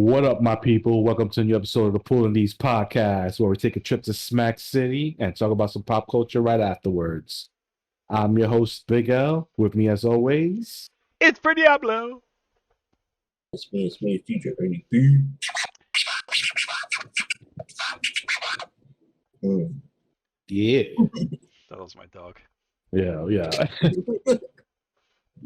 What up, my people? Welcome to a new episode of the Pulling These Podcast, where we take a trip to Smack City and talk about some pop culture right afterwards. I'm your host, Big L. With me, as always, It's for Diablo. It's me, future Ernie B. yeah, That was my dog. yeah.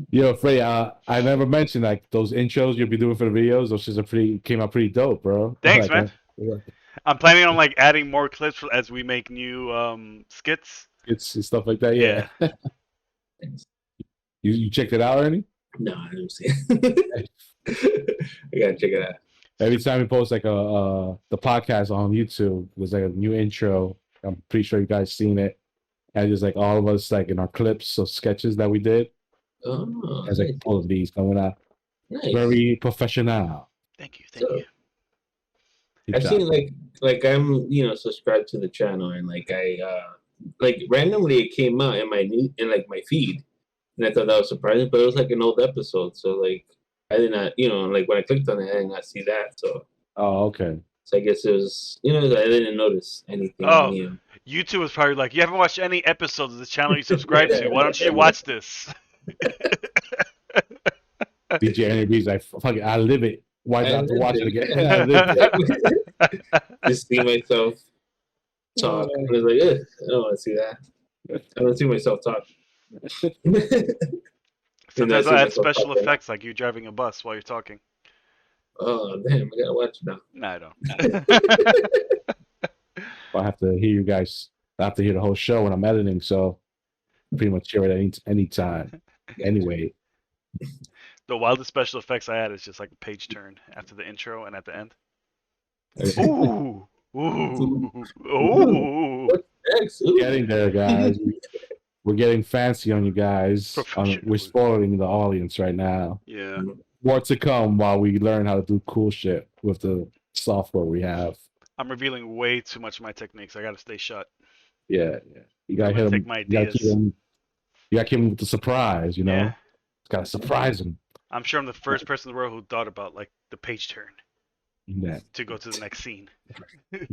Yo, Frey, I never mentioned like those intros you'll be doing for the videos. Those shits came out pretty dope, bro. Thanks, Like, man. I'm planning on adding more clips as we make new skits. it's stuff like that. Yeah. You checked it out, Ernie? No, I didn't see it. I gotta check it out. Every time we post like the podcast on YouTube, there's like a new intro. I'm pretty sure you guys seen it. And just like all of us like in our clips or sketches that we did. Oh, There's like nice. all of these coming out. Nice. Very professional. Thank you. So, you. Good I've job. seen like I'm subscribed to the channel, and I randomly it came out in my feed, and I thought that was surprising, but it was like an old episode, so like I did not when I clicked on it, I did not see that. So Okay. I guess it was I didn't notice anything Oh. new. YouTube was probably like, you haven't watched any episodes of this channel you subscribe to. Why don't you watch this? DJ NAB's like, fuck it, I live it. Why do I have to watch it again? I live Just see myself talk. I was like, I don't want to see that. I don't see myself talk. Sometimes I add special effects like you driving a bus while you're talking. Oh, damn, I gotta watch it now. No, I don't. I have to hear you guys. I have to hear the whole show when I'm editing, so pretty much hear it any time. Anyway. The wildest special effects I add is just like a page turn after the intro and at the end. Ooh. Ooh. Ooh. Getting there, guys. We're getting fancy on you guys. We're spoiling the audience right now. Yeah. More to come while we learn how to do cool shit with the software we have. I'm revealing way too much of my techniques. I gotta stay shut. Yeah. You gotta hit them. You gotta keep them with the surprise, you know? Yeah. It's gotta surprise them. I'm sure I'm the first person in the world who thought about like the page turn. Yeah. To go to the next scene. I'm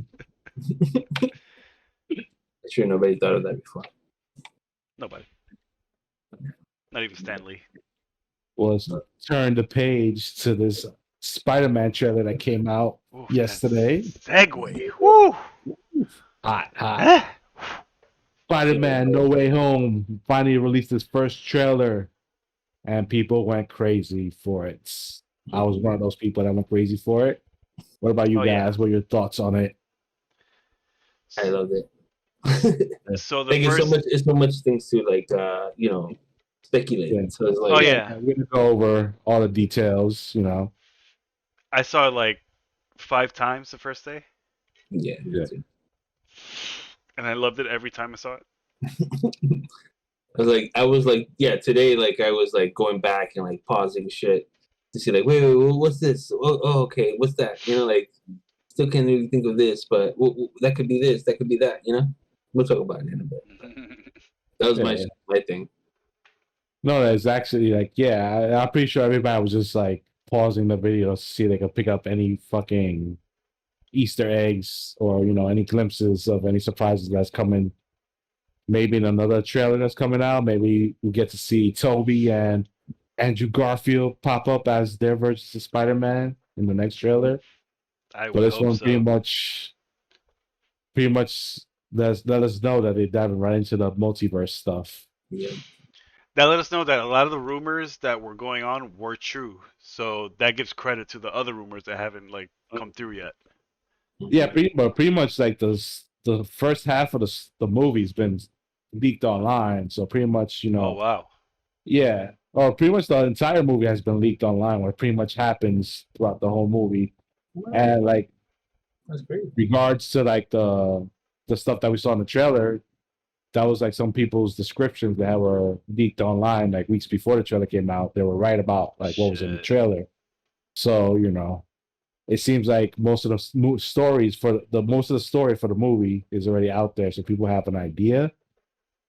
sure nobody thought of that before. Nobody. Not even Stan Lee. Well, let's turn the page to this Spider-Man trailer that came out yesterday. Segue. Woo! Hot. Spider-Man No Way Home finally released his first trailer, and people went crazy for it. I was one of those people that went crazy for it. What about you guys? Yeah. What are your thoughts on it? I loved it. So it's so much things to speculate. Yeah. So it's like, we're gonna go over all the details. I saw it like 5 times the first day. Yeah. And I loved it every time I saw it. I was like, today, I was like going back and like pausing shit to see like, wait, what's this? Oh, okay, what's that? Still can't really think of this, but that could be this, that could be that. We'll talk about it in a bit. That was my thing. No, that's actually I'm pretty sure everybody was just like pausing the video to see if they could pick up any fucking Easter eggs or any glimpses of any surprises that's coming. Maybe in another trailer that's coming out, maybe we get to see Toby and Andrew Garfield pop up as their versions of Spider-Man in the next trailer. But this one pretty much let us know that they diving right into the multiverse stuff. Yeah. That let us know that a lot of the rumors that were going on were true. So that gives credit to the other rumors that haven't come through yet. Yeah, pretty much like the first half of the movie's been leaked online, so pretty much Oh wow. Yeah, or pretty much the entire movie has been leaked online, where it pretty much happens throughout the whole movie, and that's great. Regards to the stuff that we saw in the trailer, that was like some people's descriptions that were leaked online like weeks before the trailer came out. They were right about like what was in the trailer, so it seems like most of the story for the movie is already out there, so people have an idea.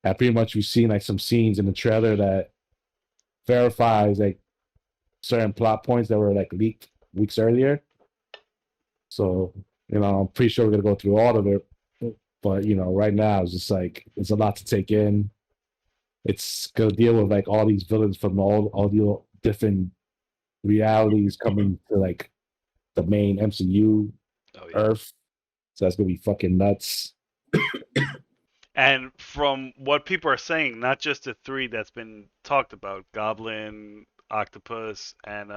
And pretty much we've seen like some scenes in the trailer that verifies like certain plot points that were like leaked weeks earlier. So, I'm pretty sure we're gonna go through all of it. But right now it's just like it's a lot to take in. It's gonna deal with like all these villains from all the different realities coming to like the main MCU Oh yeah. Earth. So that's gonna be fucking nuts. And from what people are saying, not just the three that's been talked about, Goblin, Octopus, and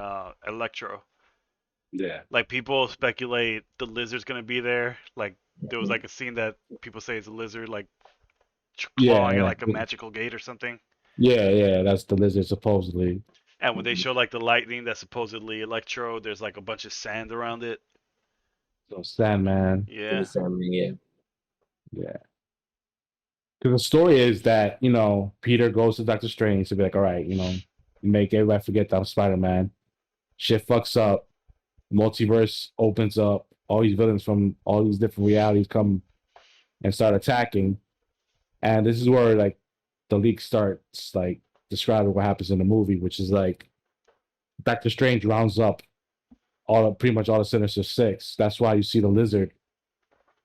Electro. Yeah. Like people speculate the lizard's gonna be there. Like there was like a scene that people say is a lizard like clawing at like a magical gate or something. Yeah, that's the lizard supposedly. And when they show like the lightning that's supposedly Electro, there's like a bunch of sand around it. So Sandman. Yeah. Yeah. Yeah. Because the story is that, Peter goes to Doctor Strange to be like, all right, make everybody forget that I'm Spider-Man. Shit fucks up. Multiverse opens up. All these villains from all these different realities come and start attacking. And this is where, like, the leak starts, like, describing what happens in the movie, which is, like, Doctor Strange rounds up pretty much all the Sinister Six. That's why you see the Lizard,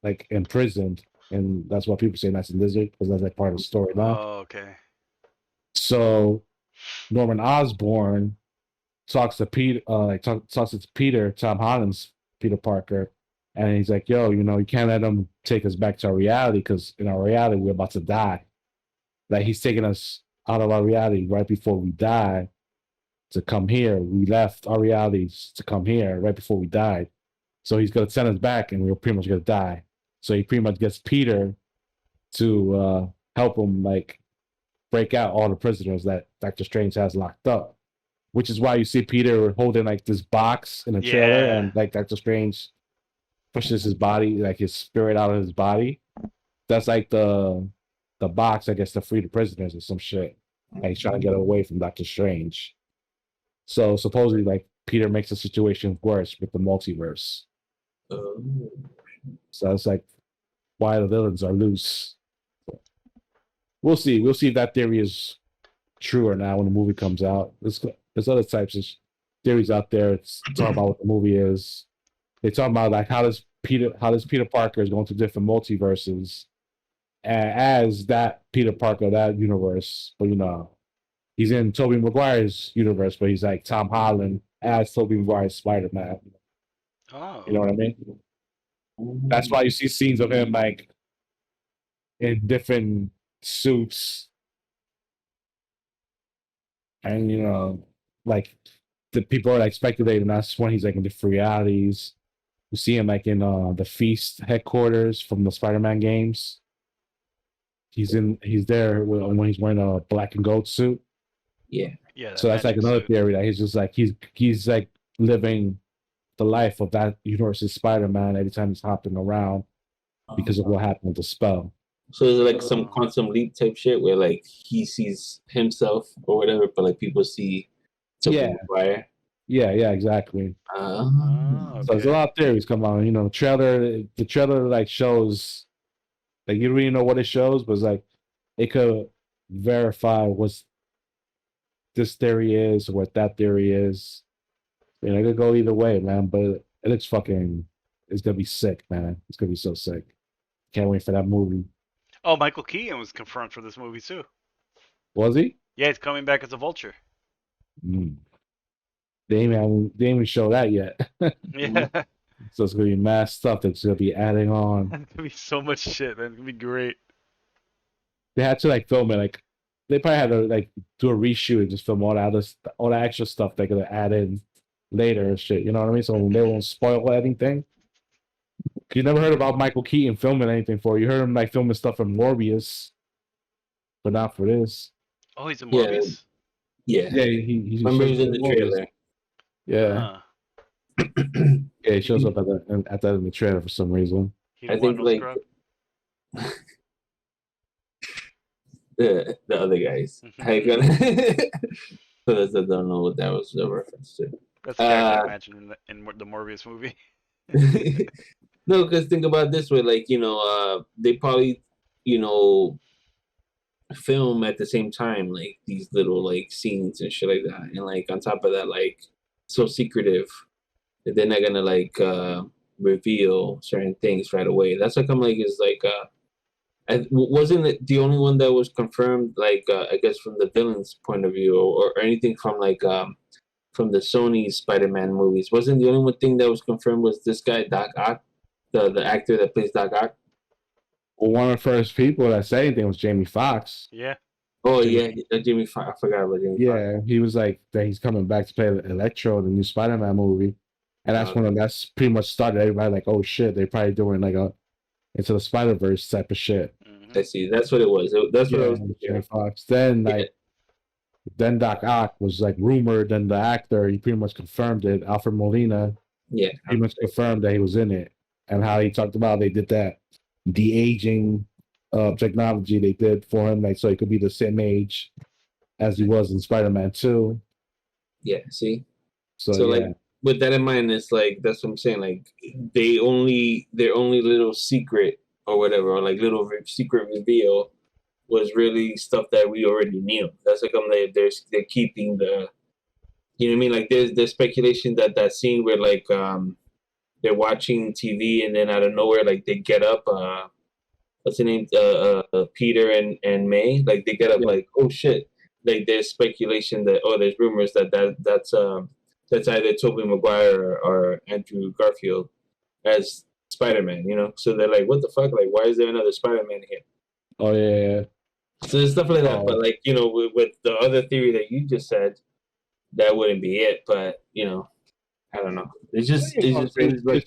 like, imprisoned. And that's why people say that's a lizard, because that's like part of the story now. Oh, okay. So Norman Osborn talks to Peter, talks to Peter, Tom Holland's Peter Parker, and he's like, "Yo, you can't let him take us back to our reality, because in our reality we're about to die. Like he's taking us out of our reality right before we die to come here. We left our realities to come here right before we died. So he's gonna send us back, and we're pretty much gonna die." So he pretty much gets Peter to help him like break out all the prisoners that Doctor Strange has locked up, which is why you see Peter holding like this box in a trailer, Yeah. and like Doctor Strange pushes his body, like his spirit out of his body. That's like the box, I guess, to free the prisoners or some shit. And he's trying to get away from Doctor Strange. So supposedly, like Peter makes the situation worse with the multiverse. So it's like why the villains are loose. We'll see. We'll see if that theory is true or not when the movie comes out. There's other types of theories out there. It's talking about what the movie is. They talk about like how does Peter Parker is going to different multiverses as that Peter Parker, that universe. But he's in Tobey Maguire's universe, but he's like Tom Holland as Tobey Maguire's Spider-Man. Oh. You know what I mean? That's why you see scenes of him like in different suits, and like the people are like speculating that's when he's like in different realities. You see him like in the Feast headquarters from the Spider-Man games. He's there when he's wearing a black and gold suit. Yeah. Yeah. So that's like magic another suit. theory that he's just like he's like living the life of that universe's Spider-Man every time he's hopping around because of what happened with the spell. So is it like some quantum leap type shit where like he sees himself or whatever, but like people see Tobey Maguire? Yeah, exactly. Oh, So there's a okay. lot of theories come on. The trailer like shows, like you don't really know what it shows, but it's like it could verify what this theory is or what that theory is. It could go either way, man. But it looks it's gonna be sick, man. It's gonna be so sick. Can't wait for that movie. Oh, Michael Keaton was confirmed for this movie too. Was he? Yeah, he's coming back as a Vulture. They didn't even show that yet. Yeah. So it's gonna be mad stuff that's gonna be adding on. It's gonna be so much shit, man. It's gonna be great. They had to like film it, like they probably had to like do a reshoot and just film all the extra stuff they're gonna add in later and shit. You know what I mean? So they won't spoil anything. You never heard about Michael Keaton filming anything for you. Heard him like filming stuff from Morbius, but not for this. Oh, he's in Morbius? Yeah. He's remember he's in the trailer. Yeah. Yeah, he shows up at the end of the trailer for some reason. I think like the other guys. I gonna for those that don't know what that was a reference to. That's the character I imagine in the Morbius movie. No, because think about it this way, like they probably film at the same time, like these little like scenes and shit like that, and like on top of that, like so secretive that they're not gonna like reveal certain things right away. That's like I'm like is like wasn't it the only one that was confirmed, like I guess from the villain's point of view, or anything from like from the Sony Spider-Man movies? Wasn't the only one thing that was confirmed was this guy Doc Ock, the actor that plays Doc Ock? Well, one of the first people that said anything was Jamie Foxx. Yeah. Oh Jimmy- yeah, Jimmy Fox. I forgot about Jimmy Fox. Yeah, he was like that. He's coming back to play Electro, the new Spider-Man movie, and that's pretty much started everybody like, oh shit, they're probably doing like a Into the Spider-Verse type of shit. Mhm. I see. That's what it was. That's what I was Jamie thinking. Foxx. Then Yeah. like, then Doc Ock was like rumored, and the actor he pretty much confirmed it. Alfred Molina Yeah. pretty much confirmed that he was in it, and how he talked about they did that de-aging technology they did for him, like so he could be the same age as he was in Spider-Man 2. Yeah. See. So, So, yeah. like with that in mind, it's like that's what I'm saying. Like their only little secret or whatever, or like little secret reveal was really stuff that we already knew. That's like they're keeping the, you know what I mean? Like there's speculation that scene where like they're watching TV and then out of nowhere like they get up what's the name Peter and May, like they get up like, oh shit, like there's speculation that there's rumors that's either Tobey Maguire or Andrew Garfield as Spider-Man, you know? So they're like, what the fuck? Like, why is there another Spider-Man here? Oh yeah. So there's stuff like that. Oh. But like, you know, with the other theory that you just said, that wouldn't be it. But, you know, I don't know. It's just It's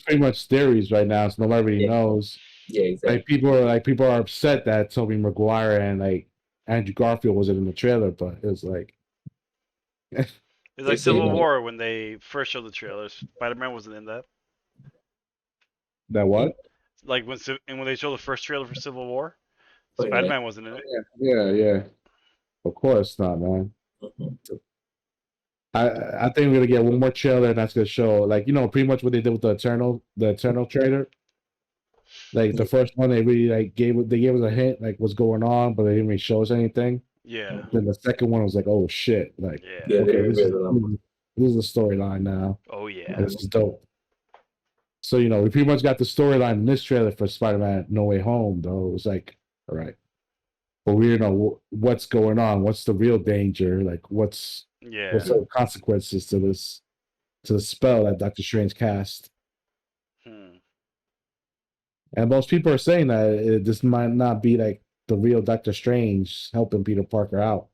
pretty much theories right now, so nobody really knows. yeah, exactly. Like people are upset that Tobey Maguire and like Andrew Garfield wasn't in the trailer, but it was like It's like They say, Civil like- War when they first showed the trailers. Spider-Man wasn't in that. that what? Like when they showed the first trailer for Civil War, Oh, yeah. Spider-Man wasn't in it. Yeah. Of course not, man. Mhm. I think we're gonna get one more trailer and that's gonna show like pretty much what they did with the Eternal trailer. Like the first one, they really like gave us a hint like what's going on, but they didn't really show us anything. Yeah. Then the second one was like, oh shit, like Yeah. Yeah, okay, they this is revealed it. this is the storyline now. Oh yeah. And this is dope. So we pretty much got the storyline in this trailer for Spider-Man No Way Home, though. It was like, all right, but we don't know what's going on. What's the real danger? Like, what's Yeah. the consequences to the spell that Doctor Strange cast? Hmm. And most people are saying that this might not be like the real Doctor Strange helping Peter Parker out.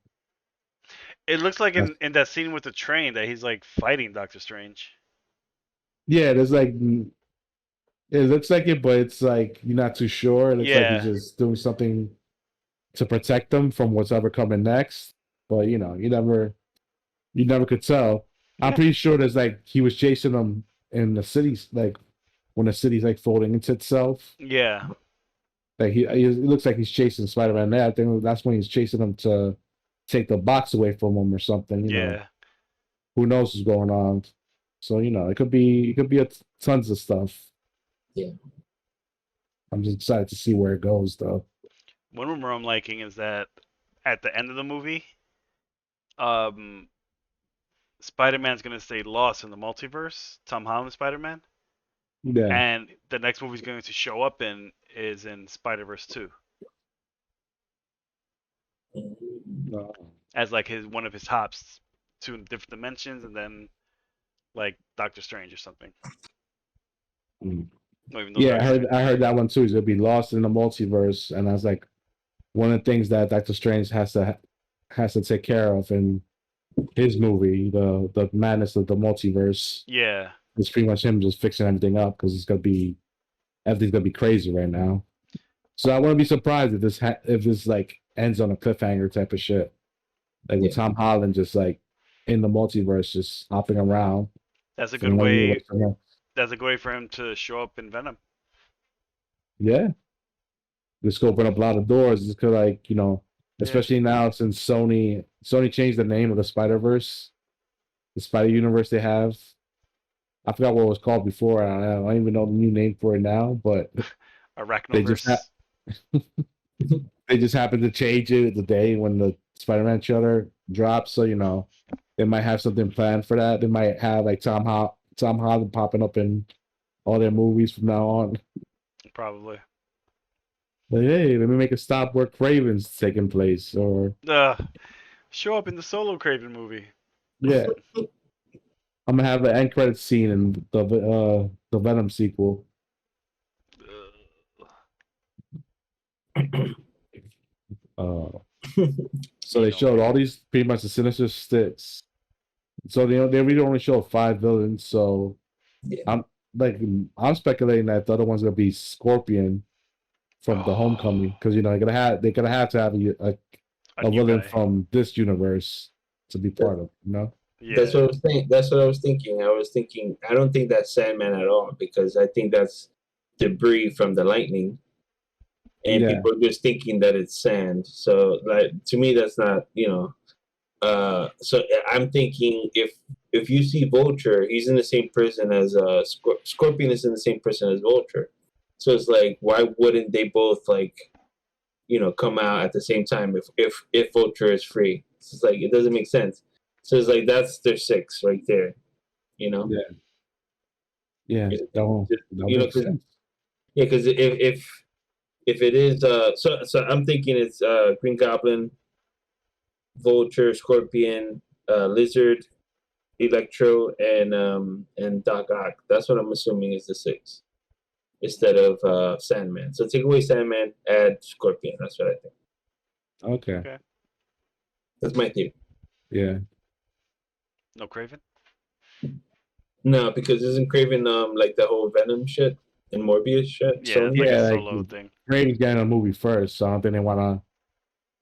It looks like in that scene with the train that he's like fighting Doctor Strange. Yeah, there's like it looks like it, but it's like you're not too sure. It looks like Yeah. he's just doing something to protect them from what's ever coming next. But you never could tell. I'm Yeah. pretty sure there's like he was chasing them in the cities, like when the city's like folding into itself. Yeah. Like it looks like he's chasing Spider-Man there. I think that's when he's chasing them to take the box away from him or something. You know, Yeah. who knows what's going on? So it could be tons of stuff. Yeah. I'm just excited to see where it goes, though. One rumor I'm liking is that at the end of the movie, Spider-Man's gonna stay lost in the multiverse. Tom Holland Spider-Man, Yeah. and the next movie he's going to show up in is in Spider-Verse 2 as like one of his hops to different dimensions, and then like Doctor Strange or something. Mm. Not even though Yeah, Doctor I heard that one too. He's gonna be lost in the multiverse, and that's like one of the things that Doctor Strange has to take care of in his movie, the madness of the multiverse. Yeah. It's pretty much him just fixing everything up because everything's gonna be crazy right now. So I wouldn't be surprised if this like ends on a cliffhanger type of shit, like with Tom Holland just like in the multiverse, just hopping around. That's a from good one way. universe to another. That's a good way for him to show up in Venom. Yeah, this could open up a lot of doors. This could especially now since Sony changed the name of the Spider-Verse, the Spider Universe they have. I forgot what it was called before. I don't even know the new name for it now, but Arachnoverse. they just happened to change it the day when the Spider-Man trailer dropped. So they might have something planned for that. They might have like Tom Holland popping up in all their movies from now on. Probably. Like, hey, let me make a stop where Craven's taking place, or Show up in the Solo Craven movie. yeah, I'm gonna have the end credit scene in the Venom sequel. Uh, so they No. showed all these pretty much the Sinister Six. So they really only showed 5 villains. So Yeah. I'm speculating that the other one's gonna be Scorpion from the Homecoming, because they're gonna have to have a new villain guy. from this universe to be part of. Yeah. That's what I was thinking. That's what I was thinking. I don't think that's Sandman at all, because I think that's debris from the lightning, and Yeah. people are just thinking that it's sand. So, like, to me, that's not. So I'm thinking if you see Vulture, he's in the same prison as Scorpion is in the same prison as Vulture. So it's like, why wouldn't they both come out at the same time if Vulture is free? It's just like, it doesn't make sense. So it's like, that's their 6 right there. Yeah. Yeah. It- That makes sense. Yeah, because if it is so I'm thinking it's Green Goblin, Vulture, Scorpion, Lizard, Electro, and Doc Ock. That's what I'm assuming is the 6 instead of Sandman. So take away Sandman, add Scorpion. That's what I think. Okay. That's my theory. Yeah. No Craven? No, because isn't Craven like the whole Venom shit and Morbius shit? Yeah, So it's like a Yeah, solo thing. Craven's getting a movie first, so I don't think they wanna.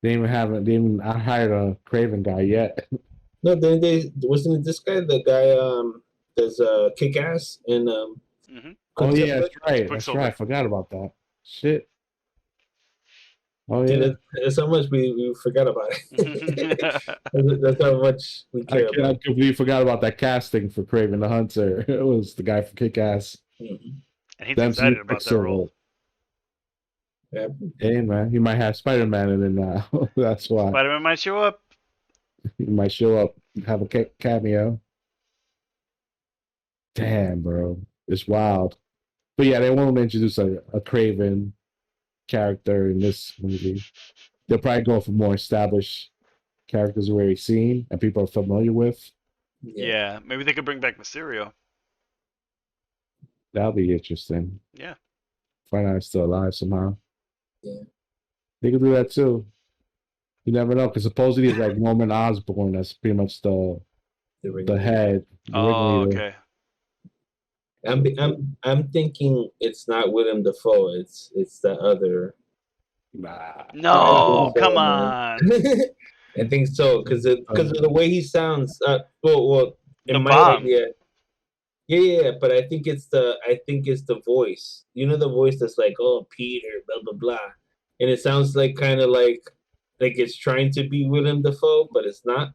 They even hired a Craven guy yet. no, then they wasn't it this guy, the guy there's Kick Ass and hmm Oh yeah, that's right. That's Quicksilver. right. I forgot about that. Shit. Oh Dude, yeah. that's how much we forgot about it. That's how much we I care about. completely forgot about that casting for Craven the Hunter. It was the guy from Kick Ass. Mhm. And he's The excited MCU about that role. Yeah. Hey man, he might have Spider-Man in it now. That's why Spider-Man might show up. he might show up, have a cameo. Damn, bro, it's wild. But yeah, they won't introduce a Craven character in this movie. They'll probably go for more established characters we've already seen and people are familiar with. Yeah. Maybe they could bring back Mysterio. That'll be interesting. Yeah. Find out he's still alive somehow. Yeah. They could do that too. You never know, because supposedly it's like Norman Osborn that's pretty much the head. The Oh, ringleader. okay. I'm thinking it's not Willem Dafoe. It's the other. Nah. No, Yeah, come man. on. I think so, because of the way he sounds. Well, in The my bomb. idea, yeah. But I think it's the voice. You know, the voice that's like, oh, Peter, blah blah blah, and it sounds like kind of like it's trying to be Willem Dafoe, but it's not.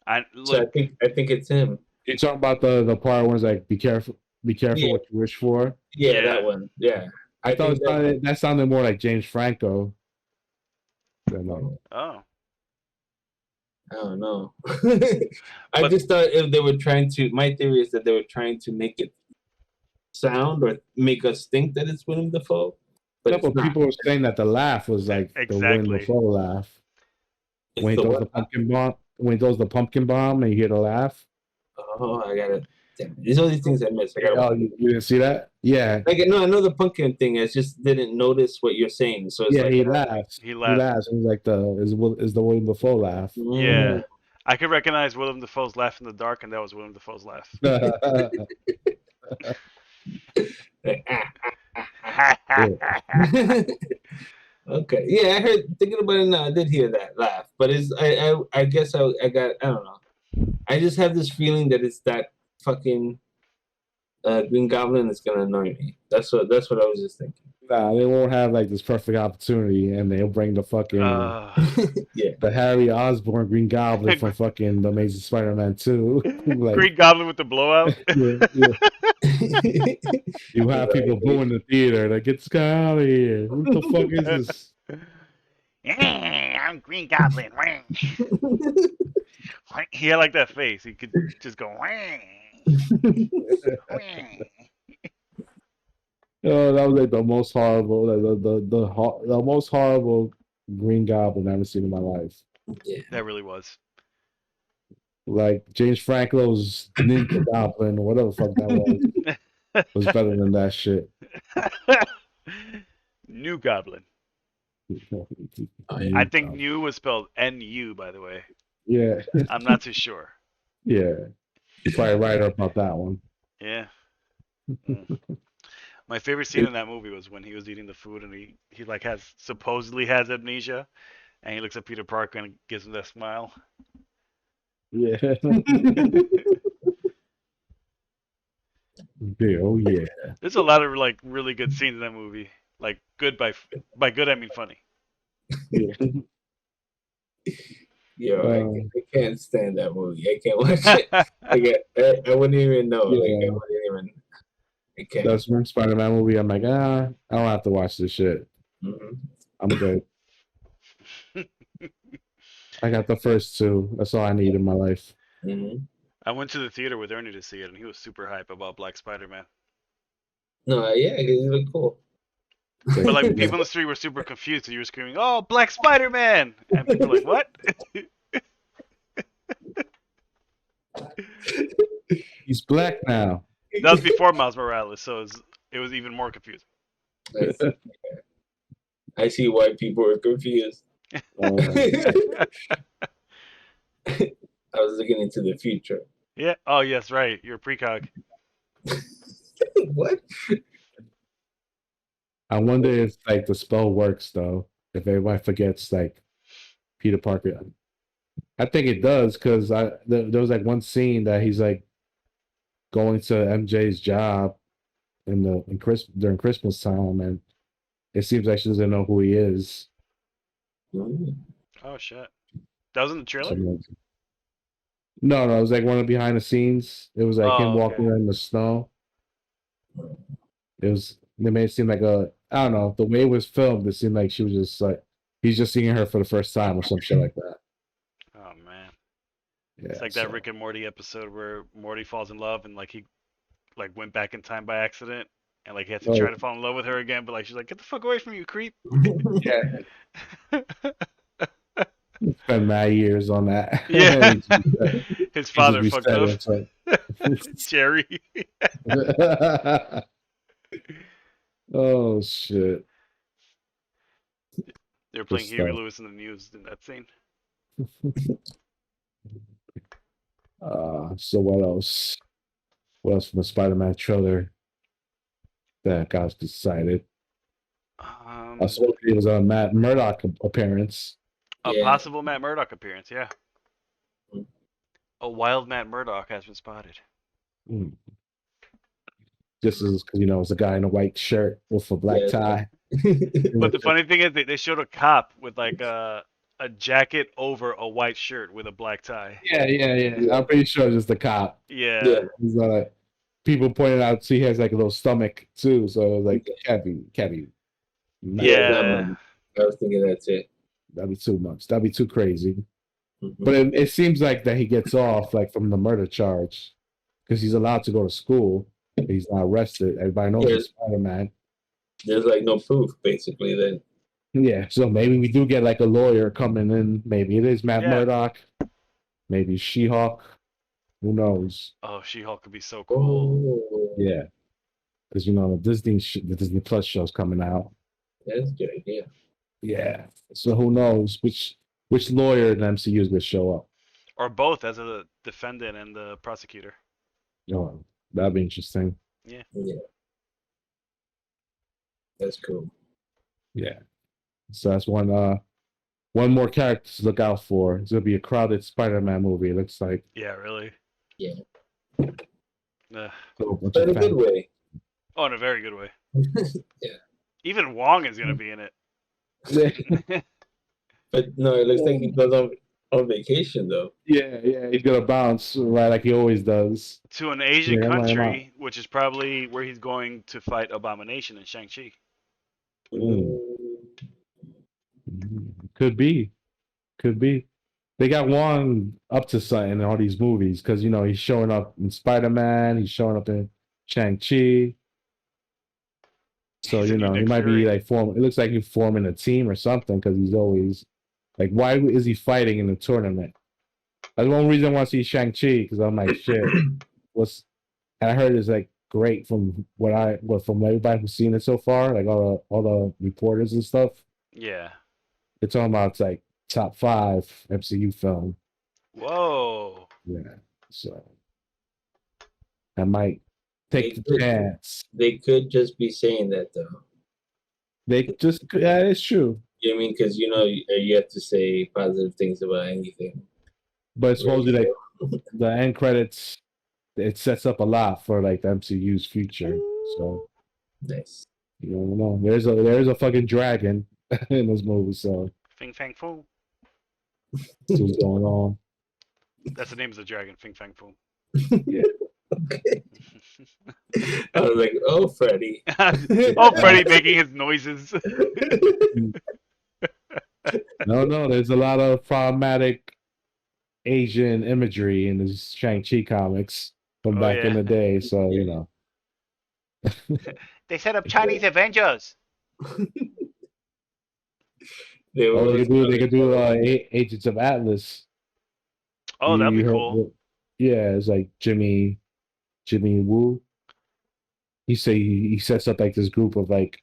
So Look, I think it's him. You talking about the part where it's like, be careful Yeah. what you wish for. Yeah, Yeah. that one. Yeah. I thought think that sounded more like James Franco. Than, oh. I don't know. I But- just thought if they were trying to. My theory is that they were trying to make it sound or make us think that it's Willem Dafoe, but no, it's but not. people were saying that the laugh was like the Willem Exactly. Dafoe laugh. It's When he the throws what? the pumpkin bomb, and you hear the laugh. Oh, I got it. Damn it. These are these things I missed. I gotta Oh, you didn't see that? Yeah. like, no, I know the pumpkin thing. I just didn't notice what you're saying. So it's Yeah, like, he laughs. He He laughed. laughs. It was like is the Willem Dafoe laugh. Yeah. I could recognize Willem Dafoe's laugh in the dark, and that was Willem Dafoe's laugh. Okay. Yeah, I heard. Thinking about it now, I did hear that laugh, but it's. I guess I got. I don't know. I just have this feeling that it's that fucking Green Goblin is gonna annoy me. That's what I was just thinking. Nah, they won't have like this perfect opportunity, and they'll bring the fucking Yeah. the Harry Osborn Green Goblin from fucking the Amazing Spider-Man 2. Like, Green Goblin with the blowout. yeah. You have people booing the theater. Like, get this guy out of here. What the fuck is this? I'm Green Goblin. He had like that face. He could just go. Oh, that was like the most horrible, like the most horrible Green Goblin I've ever seen in my life. Yeah. That really was. Like James Franco's Ninja Goblin, or whatever the fuck that was better than that shit. New Goblin. Oh, I think new was spelled N-U, by the way. Yeah, I'm not too sure. yeah. You're probably right about that one. Yeah. Mm. My favorite scene in that movie was when he was eating the food and he like supposedly has amnesia, and he looks at Peter Parker and gives him that smile. Yeah. Yeah, oh yeah. There's a lot of like really good scenes in that movie. Like good by good I mean funny. Yeah. Yo, I can't stand that movie. I can't watch it. I wouldn't even know. Like, Yeah. I wouldn't even. I can't. That's one Spider-Man movie. I'm like, I don't have to watch this shit. Mhm. I'm good. I got the first two. That's all I need in my life. Mhm. I went to the theater with Ernie to see it, and he was super hype about Black Spider-Man. No, yeah, because he looked cool. But like people in the street were super confused. You were screaming, "Oh, Black Spider-Man!" And people were like, "What?" He's black now. That was before Miles Morales, so it was even more confusing. I see why people are confused. I was looking into the future. Yeah. Oh, yes, right. You're a precog. What? I wonder if like the spell works though. If everybody forgets like Peter Parker. I think it does because there was like one scene that he's like going to MJ's job during Christmas time, and it seems like she doesn't know who he is. Mm. Oh shit. That was in the trailer? No, it was like one of the behind the scenes. It was like him walking in the snow. They made it seem like I don't know, the way it was filmed, it seemed like she was just like he's just seeing her for the first time or some shit like that. Oh man. Yeah, It's like that Rick and Morty episode where Morty falls in love and like he like went back in time by accident and like he had to try to fall in love with her again, but like she's like, "Get the fuck away from you, creep." Yeah. Spent 9 years on that. Yeah. His father fucked up. Like... Jerry. Oh shit. They were playing Huey Lewis in the news in that scene. So what else? What else from the Spider-Man trailer that got decided? So it was a Matt Murdock appearance. A possible Matt Murdock appearance, yeah. A wild Matt Murdock has been spotted. This is because it's a guy in a white shirt with a black tie. But the funny thing is, they showed a cop with like a jacket over a white shirt with a black tie. Yeah. I'm pretty sure it's just the cop. Yeah. People pointed out he has like a little stomach too, so like can't be. Yeah. I was thinking that's it. That'd be too much. That'd be too crazy. Mm-hmm. But it seems like that he gets off like from the murder charge because he's allowed to go to school. He's not arrested. Everybody knows he's Spider-Man. There's like no proof, basically. Then. Yeah, so maybe we do get like a lawyer coming in. Maybe it is Matt Murdock. Maybe She-Hulk. Who knows? Oh, She-Hulk could be so cool. Oh. Yeah, because the Disney Plus show's coming out. That's a good idea. Yeah. So who knows which lawyer in the MCU is going to show up? Or both, as a defendant and the prosecutor. Oh, that'd be interesting. Yeah. That's cool. Yeah. So that's one more character to look out for. It's gonna be a crowded Spider-Man movie. It looks like. Yeah, really. Yeah. In a good way. Oh, in a very good way. Yeah. Even Wong is gonna be in it. But no, it looks like he goes on vacation though. Yeah, he's gonna bounce right like he always does to an Asian country, which is probably where he's going to fight Abomination in Shang-Chi. Could be. They got Wong up to something in all these movies because he's showing up in Spider-Man, he's showing up in Shang-Chi. So He's a new he Nick might be Fury. like forming. It looks like he's forming a team or something because he's always like, why is he fighting in the tournament? That's one reason I want to see Shang-Chi because I'm like, shit, what's and I heard it's like great from from everybody who's seen it so far, like all the reporters and stuff. Yeah. They're talking about it's like top 5 MCU film. Whoa. Yeah. So I might take the could- chance. They could just be saying that though. They just yeah, it's true. You know what I mean? Because you have to say positive things about anything. But supposedly Right, like the end credits it sets up a lot for like the MCU's future. So Nice. you don't know. There's a fucking dragon in this movie, so Fing Fang Foom. that's what's going on. That's the name of the dragon. Fing Fang Foom. Okay. I was like, oh, Freddy. Oh, Freddy making his noises. No, there's a lot of problematic Asian imagery in the Shang-Chi comics from Oh, back in yeah. the day, so you know. They set up Chinese Avengers. They Oh, were they could do Agents of Atlas. Oh, that'd be You heard- cool. Yeah, it's like Jimmy Woo. He sets up like this group of like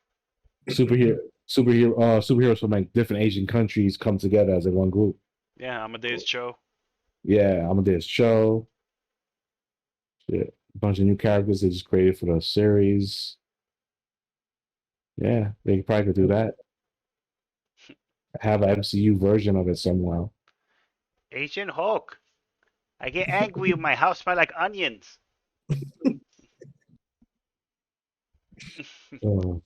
superheroes from like different Asian countries come together as like one group. Yeah, Amadeus Cho. Yeah, Amadeus Cho. Yeah, a bunch of new characters they just created for the series. Yeah, they probably could do that. Have an MCU version of it somewhere. Agent Hulk. I get angry when my house smells like onions. Oh.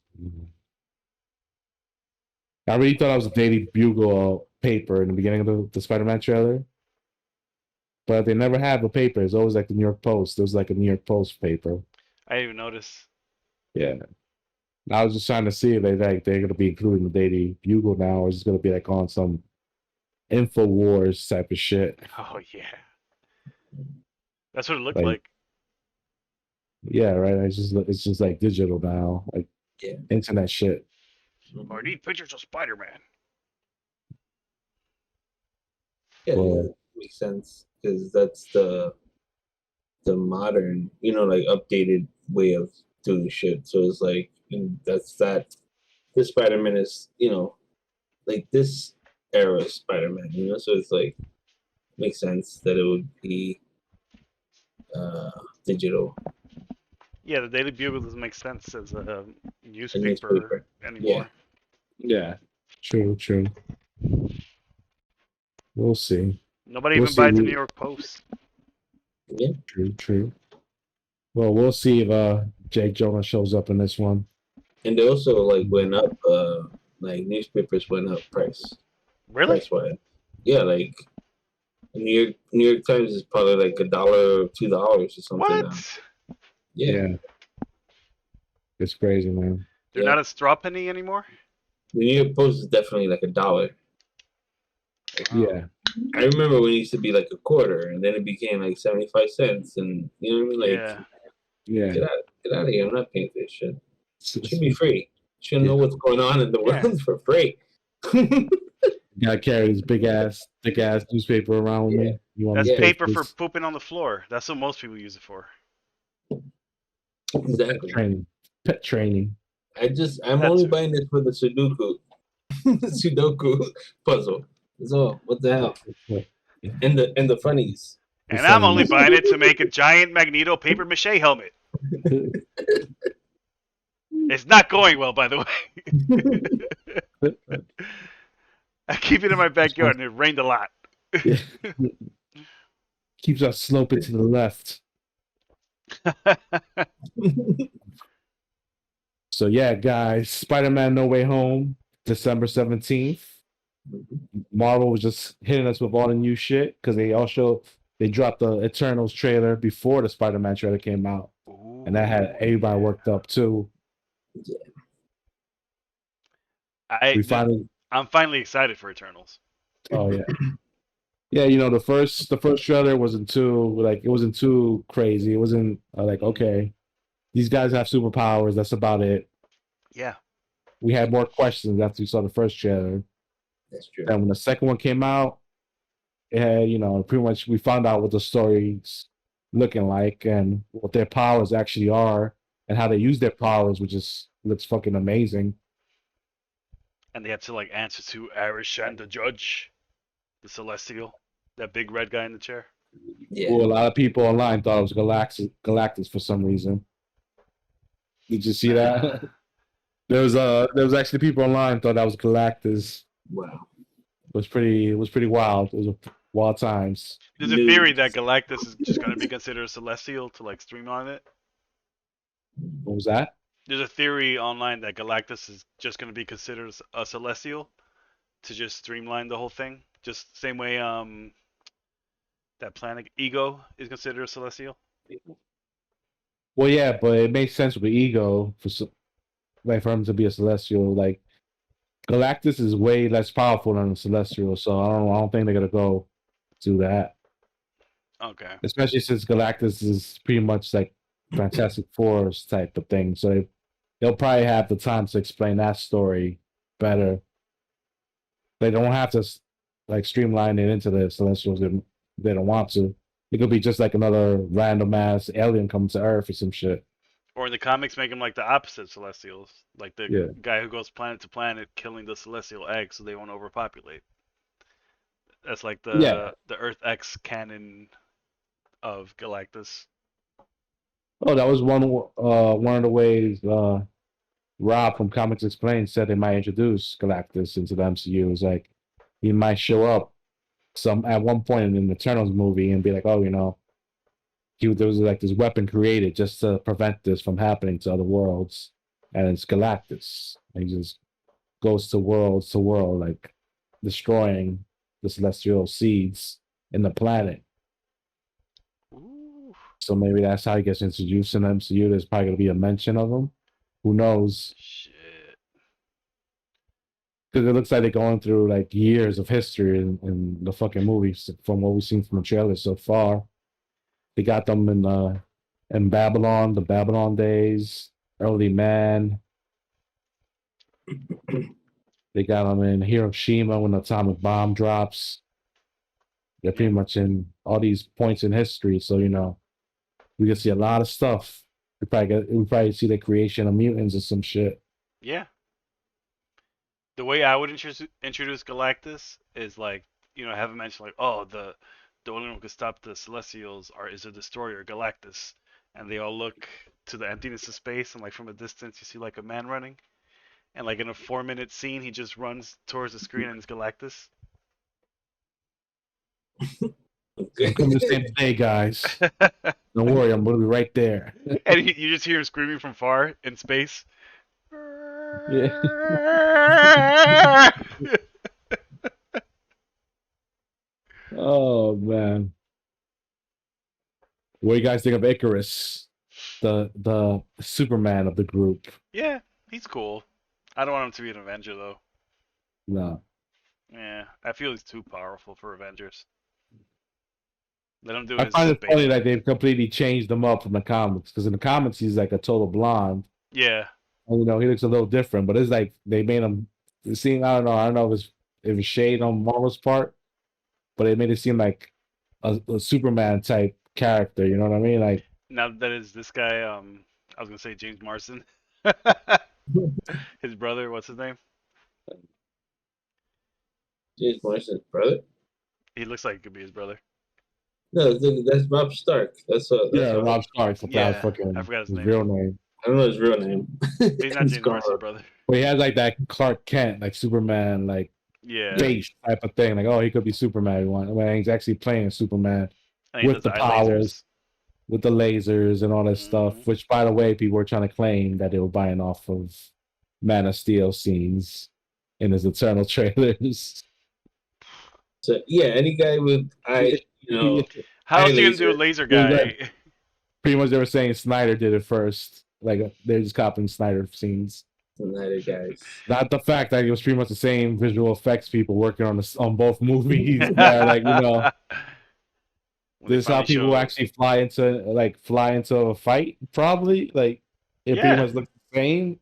I really thought I was a Daily Bugle paper in the beginning of the Spider-Man trailer. But they never have a paper. It's always like the New York Post. There was like a New York Post paper. I didn't even notice. Yeah. I was just trying to see if they're gonna be including the Daily Bugle now, or is it gonna be like on some InfoWars type of shit. Oh, yeah. That's what it looked Like- like. Yeah, right. It's just like digital now, like Yeah. internet shit. I need pictures of Spider-Man. Yeah, Well- that makes sense because that's the modern, like updated way of doing shit. So it's like that's that. This Spider-Man is, like this era Spider-Man. So it's like makes sense that it would be digital. Yeah, the Daily Bugle doesn't make sense as a newspaper, newspaper. anymore. Yeah. True. We'll see. Nobody We'll even buys see. the New York Post. Yeah, True. Well, we'll see if Jake Jonas shows up in this one. and they also like went up. Like newspapers went up price. Really? Price wise. Yeah, like New York Times is probably like $1 or $2 or something What? now. Yeah. It's crazy, man. They're Yeah. not a straw penny anymore? The New York Post is definitely like $1. Yeah. I remember when it used to be like a quarter, and then it became like 75 cents, and you know what I mean? Like, Yeah. Yeah. get out of here! I'm not paying for this shit. It should be free. Should know what's going on in the world for free. Gotta carry this big ass newspaper around with me. You want That's me to paper pay for this? pooping on the floor. That's what most people use it for. Exactly. Pet training. I'm That's only it. buying this for the Sudoku puzzle. That's all. What the hell? And the funnies. And I'm only buying it to make a giant Magneto paper mache helmet. It's not going well, by the way. I keep it in my backyard, and it rained a lot. Keeps us sloping to the left. So yeah, guys, Spider-Man No Way Home, December 17th. Marvel was just hitting us with all the new shit because they dropped the Eternals trailer before the Spider-Man trailer came out, and that had everybody worked up too. I'm finally excited for Eternals. Oh yeah, yeah. The first trailer wasn't too crazy. It wasn't like okay, these guys have superpowers. That's about it. Yeah. We had more questions after we saw the first trailer. That's true. And when the second one came out, it had, pretty much we found out what the story's looking like and what their powers actually are and how they use their powers, which looks fucking amazing. And they have to like answer to Arishan the judge, the Celestial, that big red guy in the chair. Yeah. Well, a lot of people online thought it was Galactus for some reason. Did you see that? There was actually people online thought that was Galactus. Wow. It was pretty wild. It was wild times. There's a theory that Galactus is just going to be considered a Celestial to like streamline it. What was that? There's a theory online that Galactus is just going to be considered a Celestial to just streamline the whole thing. Just same way that planet Ego is considered a Celestial. Well, yeah, but it makes sense with Ego for him to be a Celestial. Like Galactus is way less powerful than a Celestial, so I don't think they're gonna go do that. Okay. Especially since Galactus is pretty much like Fantastic Four's type of thing, so they'll probably have the time to explain that story better. They don't have to like streamline it into the Celestials. They don't want to. It could be just like another random ass alien coming to Earth or some shit. Or in the comics, make them like the opposite Celestials, like the Yeah. guy who goes planet to planet killing the Celestial eggs so they won't overpopulate. That's like the Earth X canon of Galactus. Oh, that was one of the ways Rob from Comics Explained said they might introduce Galactus into the MCU. It was like he might show up at one point in the Eternals movie and be like, oh, there was like this weapon created just to prevent this from happening to other worlds, and it's Galactus. And he just goes to world, like destroying the celestial seeds in the planet. Ooh, So maybe that's how he gets introduced in the MCU. There's probably gonna be a mention of him. Who knows? shit. Because it looks like they're going through like years of history in the fucking movies from what we've seen from the trailer so far. They got them in Babylon, the Babylon days, early man. They got them in Hiroshima when the atomic bomb drops. They're pretty much in all these points in history, so we can see a lot of stuff. We probably see the creation of mutants or some shit. Yeah. The way I would introduce Galactus is like, have him mention like, oh, the only one who can stop the Celestials is a destroyer, Galactus, and they all look to the emptiness of space, and like from a distance you see like a man running, and like in a 4-minute scene he just runs towards the screen and it's Galactus. Okay. Come to save the day, guys. Don't worry, I'm gonna be right there. And you just hear him screaming from far in space. Yeah. Oh man. What do you guys think of Icarus? The Superman of the group. Yeah, he's cool. I don't want him to be an Avenger though. No. Yeah, I feel he's too powerful for Avengers. Let him do I his find it basic- funny that they've completely changed him up from the comics, because in the comics he's like a total blonde. Yeah, And, he looks a little different, but it's like they made him seem, I don't know if it's shade on Marvel's part, but it made it seem like a Superman type character, you know what I mean? Like, now that is this guy. I was gonna say James Marsden. His brother, what's his name? James Marsden's brother? He looks like he could be his brother. No, that's Rob Stark. That's Rob Stark. Yeah, fucking I forgot his name. real name. I don't know his real name. He's not James gone. Marsden's brother. But he has like that Clark Kent, like Superman, like Yeah, face type of thing. Like, oh, he could be Superman. When he's actually playing Superman and he with does the eye powers. lasers. with the lasers and all that stuff. Mhm. Which, by the way, people were trying to claim that they were buying off of Man of Steel scenes in his Eternal trailers. So yeah, any guy with How is he gonna laser. do a laser Yeah, guy? right. Pretty much, they were saying Snyder did it first. Like, they're just copying Snyder scenes. Snyder guys. Not the fact that it was pretty much the same visual effects people working on both movies. That, like, When they this is how finally people show- actually fly into a fight. Probably, like, it Yeah. pretty much looks the same.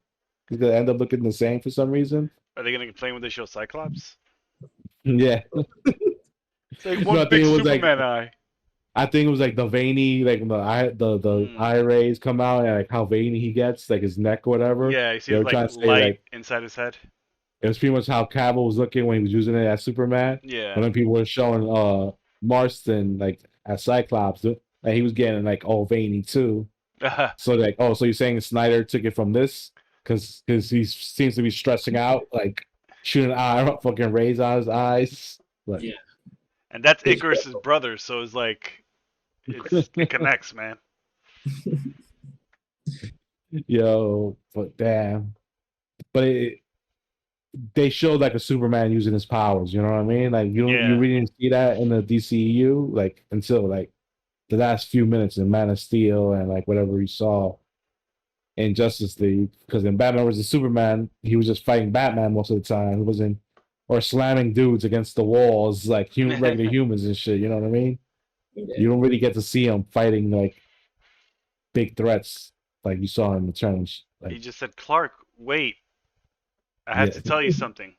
He's gonna end up looking the same for some reason. Are they gonna complain when they show Cyclops? Yeah. It's like No, one big Superman eye. I think it was like the veiny, like the Mm. eye rays come out and like how veiny he gets, like his neck or whatever. Yeah, you see They his were like trying to say light like inside his head. it was pretty much how Cavill was looking when he was using it as Superman. Yeah. But then people were showing Marston like as Cyclops, and he was getting like all veiny too. So like, oh, so you're saying Snyder took it from this because he seems to be stressing out, like shooting fucking rays out his eyes. Like, Yeah. And that's It's Icarus's brother, so it's like it connects, man. yo, but damn, but they showed like a Superman using his powers. You know what I mean? Like you Yeah. really didn't see that in the DCEU like until like the last few minutes in Man of Steel and like whatever you saw in Justice League. Because in Batman vs Superman, he was just fighting Batman most of the time. He wasn't or slamming dudes against the walls like regular humans and shit. You know what I mean? Yeah. You don't really get to see him fighting like big threats like you saw in Returns. He Like, just said, Clark, wait. I have yeah. to tell you something.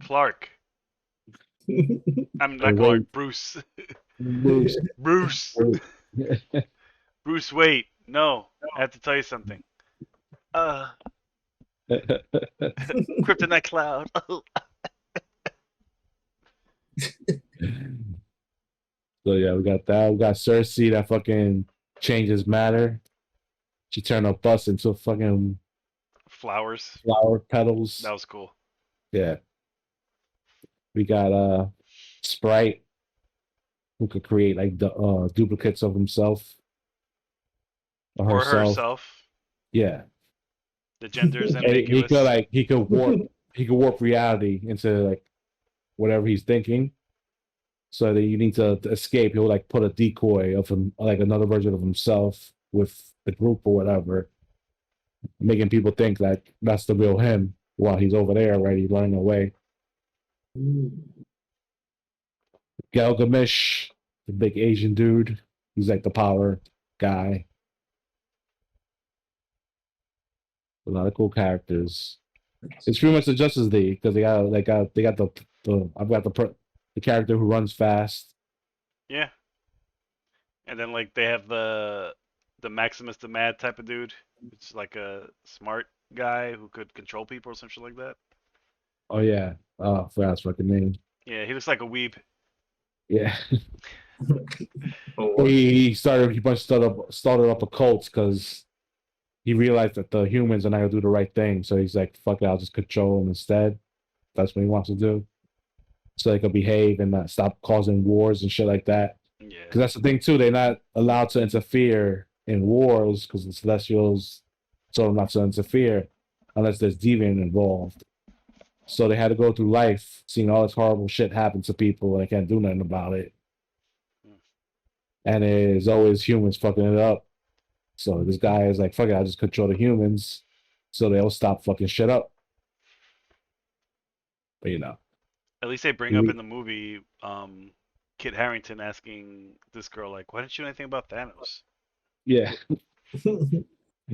Clark. I'm not Wait. Clark, Bruce. Bruce. Bruce. Bruce, wait. No. I have to tell you something. Kryptonite Cloud. So yeah, we got that. We got Cersei that fucking changes matter. She turned a bus into fucking Flowers. flower petals. That was cool. Yeah. We got Sprite, who could create like the duplicates of himself or Or herself. herself. Yeah. The gender's And ambiguous. he could warp reality into like whatever he's thinking. So that you need to escape, he'll like put a decoy of him, like another version of himself with the group or whatever, making people think that that's the real him while he's over there already running away. Gilgamesh, the big Asian dude, he's like the power guy. A lot of cool characters. It's pretty much the Justice League because they got the character who runs fast. Yeah. And then like they have the Maximus the Mad type of dude. It's like a smart guy who could control people or some shit like that. Oh yeah, I forgot his fucking name. Yeah, he looks like a weeb. Yeah. Oh, He started up a cult because he realized that the humans are not gonna do the right thing. So he's like, "Fuck it, I'll just control them instead." That's what he wants to do, so they can behave and not stop causing wars and shit like that. Yeah. Because that's the thing too; they're not allowed to interfere in wars because the Celestials told them not to interfere unless there's deviant involved. So they had to go through life seeing all this horrible shit happen to people and they can't do nothing about it. And it's always humans fucking it up. So this guy is like, fuck it, I'll just control the humans so they'll stop fucking shit up. But you know. At least they bring up in the movie Kit Harington asking this girl like, "Why didn't you know anything about Thanos?" Yeah.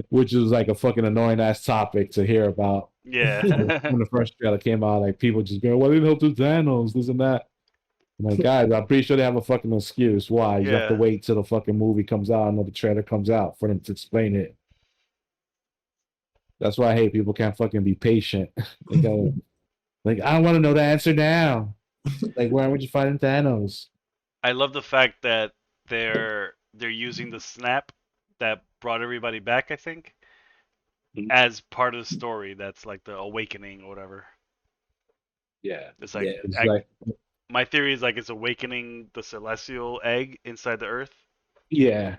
Which is like a fucking annoying ass topic to hear about. Yeah. When the first trailer came out, like people just going, "Why didn't help do Thanos? This and that." I'm like, guys, I'm pretty sure they have a fucking excuse. Why? You have to Yeah. wait till the fucking movie comes out and the trailer comes out for them to explain it. That's why I hate people can't fucking be patient. They go, like, I don't want to know the answer now. Like, why aren't you fighting Thanos? I love the fact that they're using the snap that brought everybody back, I think, Mhm. as part of the story. That's like the awakening or whatever. Yeah. It's like, Yeah, It's like, my theory is like it's awakening the celestial egg inside the Earth. yeah.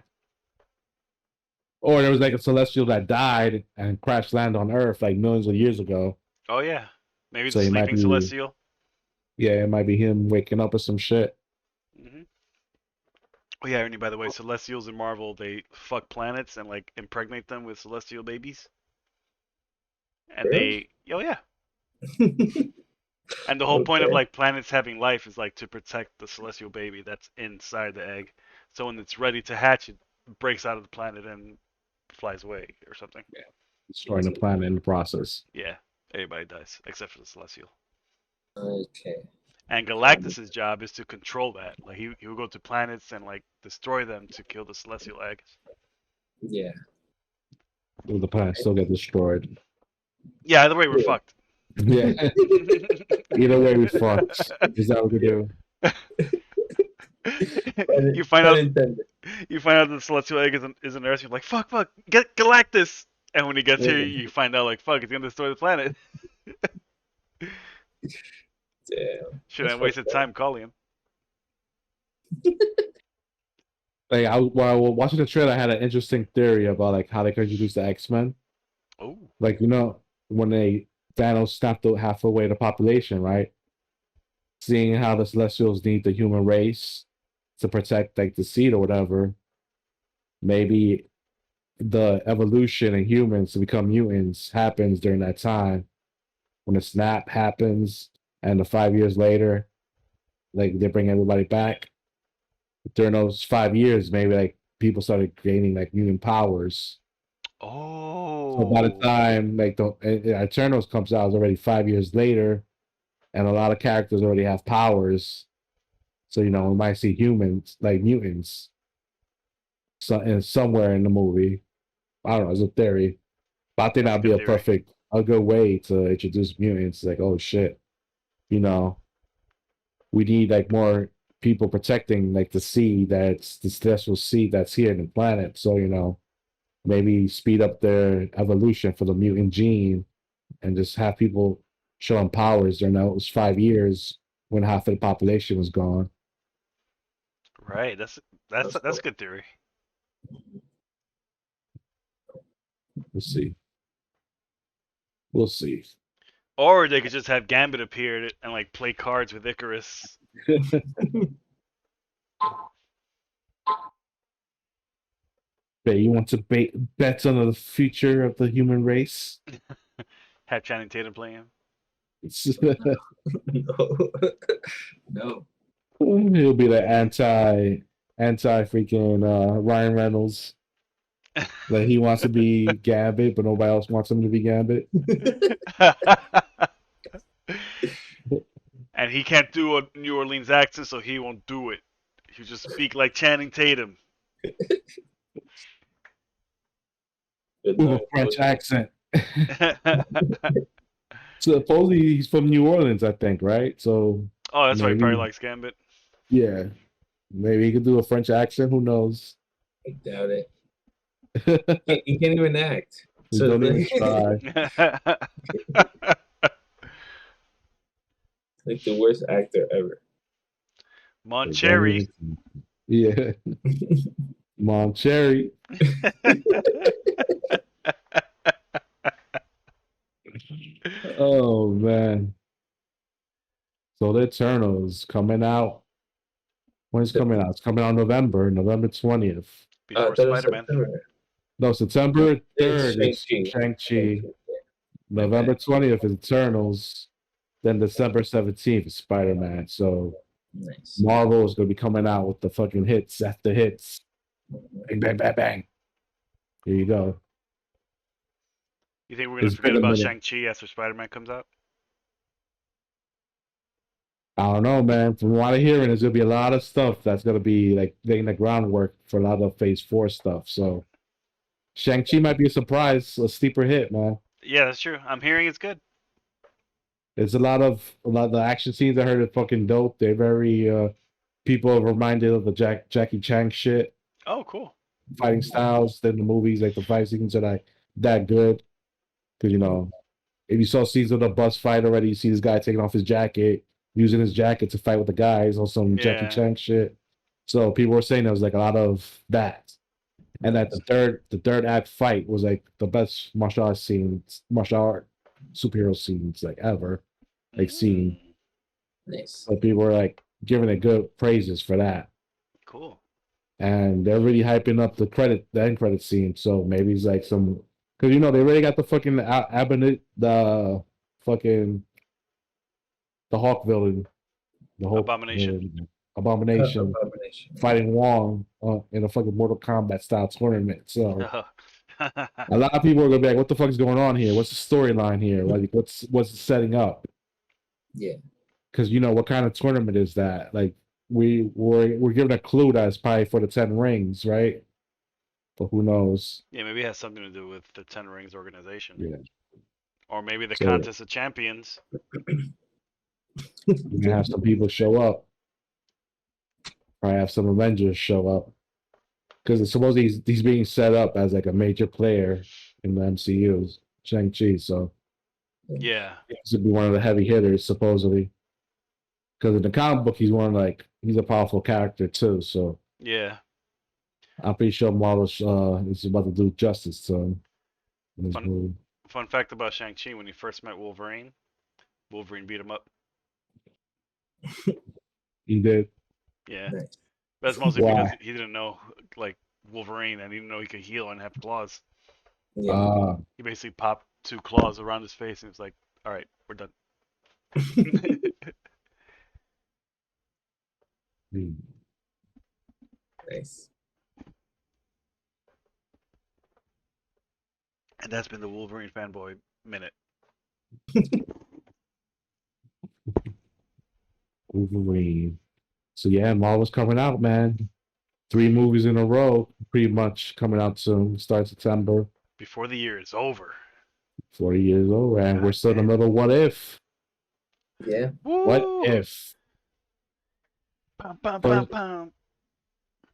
Or there was like a celestial that died and crash landed on Earth like millions of years ago. Oh yeah, maybe So the he might sleeping be- celestial. Yeah, it might be him waking up or some shit. Hmm. Oh yeah, Ernie. By the way, celestials in Marvel, they fuck planets and like impregnate them with celestial babies. And Really? oh yeah. And the whole point of Okay. like planets having life is like to protect the celestial baby that's inside the egg. So when it's ready to hatch, it breaks out of the planet and flies away or something. destroying the planet in the process. Yeah, everybody dies except for the Celestial. Okay. And Galactus's job is to control that. Like he will go to planets and like destroy them to kill the Celestial eggs. Yeah. The planet still get destroyed. Yeah, either way we're Yeah. fucked. Yeah. Either way, we fucked. Is that what we do? you find out Unintended. you find out the Celestial egg is an Earth. You're like, fuck, get Galactus. And when he gets here, Yeah. you find out like, fuck, it's gonna destroy the planet. Damn. Shouldn't have wasted time calling him. Like while I was watching the trailer, I had an interesting theory about like how they could introduce the X-Men. Oh, Like when Thanos snapped out half away the population, right? Seeing how the Celestials need the human race to protect like the seed or whatever, maybe the evolution in humans to become mutants happens during that time when the snap happens, and the 5 years later, like they bring everybody back. During those 5 years, maybe like people started gaining like mutant powers. oh. So by the time like the Eternals comes out, it's already 5 years later, and a lot of characters already have powers. So we might see humans like mutants, somewhere in the movie. I don't know. It's a theory, but I think That's a that'd be good theory. a good way to introduce mutants. Like, oh shit, we need like more people protecting like the seed that's the special seed that's here in the planet. So maybe speed up their evolution for the mutant gene and just have people showing powers during those 5 years when half of the population was gone. Right. That's a good theory. We'll see. We'll see. Or they could just have Gambit appear and like play cards with Icarus. But you want to bet on the future of the human race? Have Channing Tatum play him. No. No. He'll be the anti freaking Ryan Reynolds. Like he wants to be Gambit, but nobody else wants him to be Gambit. And he can't do a New Orleans accent, so he won't do it. He'll just speak like Channing Tatum. With a French accent. Supposedly he's from New Orleans, I think, right? So oh, that's why he probably likes Gambit. Yeah. Maybe he could do a French accent. Who knows? I doubt it. He can't even act. So don't even try. Like the worst actor ever. Moncherry. Yeah. Moncherry. Oh man. So the Eternals coming out. When is it coming out? It's coming out November 20th. Before Spider-Man. No, September 3rd It's is Shang-Chi. November 20th is Eternals. Then December 17th is Spider-Man. So nice. Marvel is going to be coming out with the fucking hits after hits. Bang, bang, bang, bang. Here you go. You think we're going to forget about Shang-Chi after Spider-Man comes out? I don't know, man. From what I'm hearing, there's going to be a lot of stuff that's going to be like laying the groundwork for a lot of Phase 4 stuff. So Shang-Chi might be a surprise, a steeper hit, man. Yeah, that's true. I'm hearing it's good. There's a lot of the action scenes I heard are fucking dope. They're very people are reminded of the Jackie Chan shit. Oh, cool. Fighting styles. Then the movies, like the fight scenes are like that good. Because if you saw scenes of the bus fight already, you see this guy taking off his jacket, using his jacket to fight with the guys on some Jackie Chan shit. So people were saying there was like a lot of that. And that the third act fight was like the best martial art superhero scenes like ever. Like seen. Nice. So people were like giving it good praises for that. Cool. And they're really hyping up the end credit scene. So maybe it's like some, because they already got the fucking the Hawk villain, the whole Abomination. Abomination fighting Wong in a fucking Mortal Kombat style tournament. So A lot of people are gonna be like, "What the fuck is going on here? What's the storyline here? Like, what's it setting up?" Yeah. Because you know what kind of tournament is that? Like, we're given a clue that it's probably for the 10 rings, right? But who knows? Yeah, maybe it has something to do with the Ten Rings organization, Yeah. or maybe the So Contest of Champions. we're gonna have some people show up. Probably have some Avengers show up because it's supposed he's being set up as like a major player in the MCU, Shang-Chi. So Yeah, he's gonna be one of the heavy hitters supposedly. Because in the comic book, he's a powerful character too. So yeah. I'm pretty sure Marvel is about to do justice to him in this Fun, movie. fun fact about Shang-Chi: when he first met Wolverine, Wolverine beat him up. He did. Yeah, Nice. that's mostly because Why? he didn't know like Wolverine, and he didn't know he could heal and have claws. Yeah. He basically popped 2 claws around his face, and was like, "All right, we're done." Nice. And that's been the Wolverine fanboy minute. Wolverine. So yeah, Marvel's coming out, man. 3 movies in a row, pretty much coming out soon. Start September. Before the year is over. 40 years old, and we're still in the middle of what if? Yeah. What Woo! if? Pum, pum, pum, First, pum.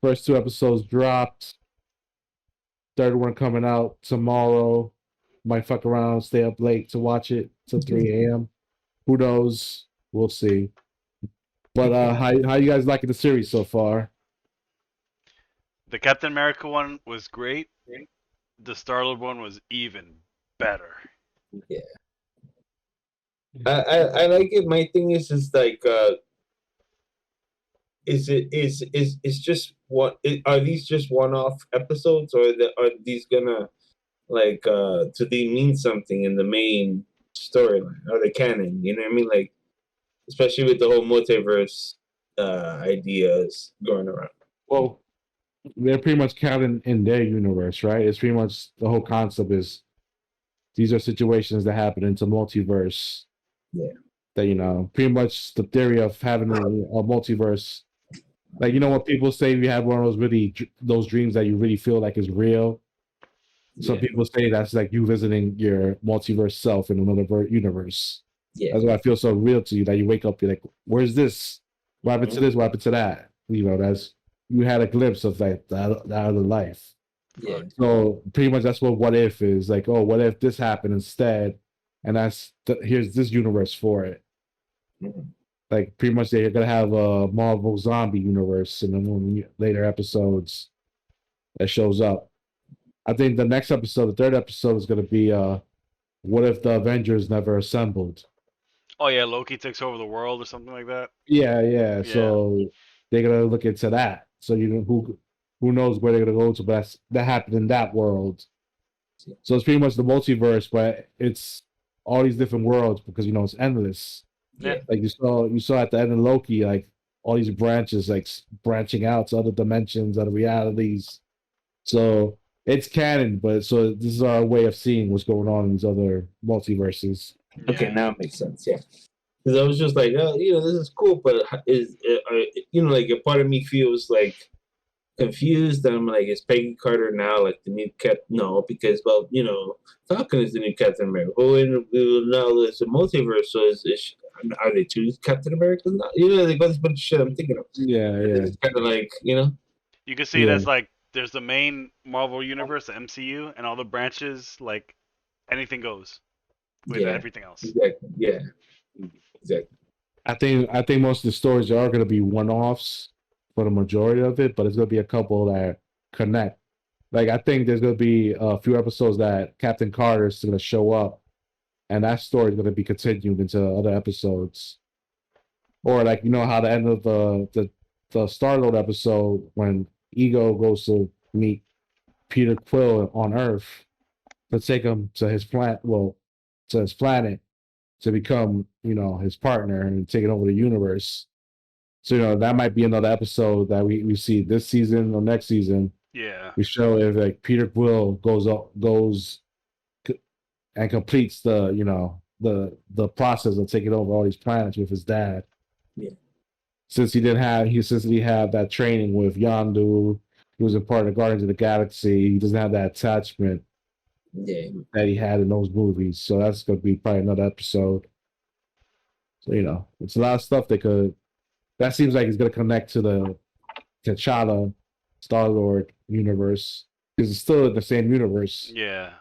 first 2 episodes dropped. Third one coming out tomorrow. Might fuck around, stay up late to watch it till 3 a.m. Who knows? We'll see. But how you guys liking the series so far? The Captain America one was great. The Star-Lord one was even better. Yeah. I like it. My thing is like is just what are these just one-off episodes, or are these gonna like do they mean something in the main storyline? Are they canon? You know what I mean? Like, especially with the whole multiverse ideas going around. Well, they're pretty much counting in their universe, right? It's pretty much the whole concept is these are situations that happen into multiverse. Yeah. That pretty much the theory of having a multiverse. Like when people say you have one of those dreams that you really feel like is real. Some Yeah. people say that's like you visiting your multiverse self in another universe. Yeah. That's why it feels so real to you that you wake up, you're like, "Where's this? What happened to this? What happened to that?" That's you had a glimpse of like the other life. Yeah. So pretty much that's what if is like. Oh, what if this happened instead? And here's this universe for it. Mhm. Like pretty much they're gonna have a Marvel zombie universe in the later episodes that shows up. I think the next episode, the third episode, is gonna be what if the Avengers never assembled? Oh yeah, Loki takes over the world or something like that. Yeah. Yeah. So they're gonna look into that. So who knows where they're gonna go to, but that happened in that world. So it's pretty much the multiverse, but it's all these different worlds because it's endless. Yeah. Like you saw at the end of Loki, like all these branches like branching out to other dimensions, other realities. So it's canon, but so this is our way of seeing what's going on in these other multiverses. Okay, Yeah. now it makes sense. Yeah. Because I was just like, oh, this is cool, but like a part of me feels like confused. I'm like, is Peggy Carter now like the new Captain? No, because Falcon is the new Captain America. Oh, and now there's a multiverse, so are they two Captain Americas now? Like all this bunch of shit I'm thinking of. Yeah. It's kind of like, You can see it Yeah. as like there's the main Marvel universe, the MCU, and all the branches. Like anything goes with Yeah. everything else. Exactly. Yeah. Exactly. I think most of the stories are going to be one-offs for the majority of it, but it's going to be a couple that connect. Like I think there's going to be a few episodes that Captain Carter is going to show up, and that story is going to be continued into other episodes. Or like how the end of the Star-Lord episode when Ego goes to meet Peter Quill on Earth to take him to his planet, to become his partner and taking over the universe. So that might be another episode that we see this season or next season Yeah. We show if like Peter Quill goes and completes the the process of taking over all these planets with his dad. Yeah. Since he had that training with Yondu, he was a part of Guardians of the Galaxy. He doesn't have that attachment Yeah. that he had in those movies. So that's gonna be probably another episode. So it's a lot of stuff that seems like it's gonna connect to the T'Challa Star Lord universe. Because it's still in the same universe. Yeah.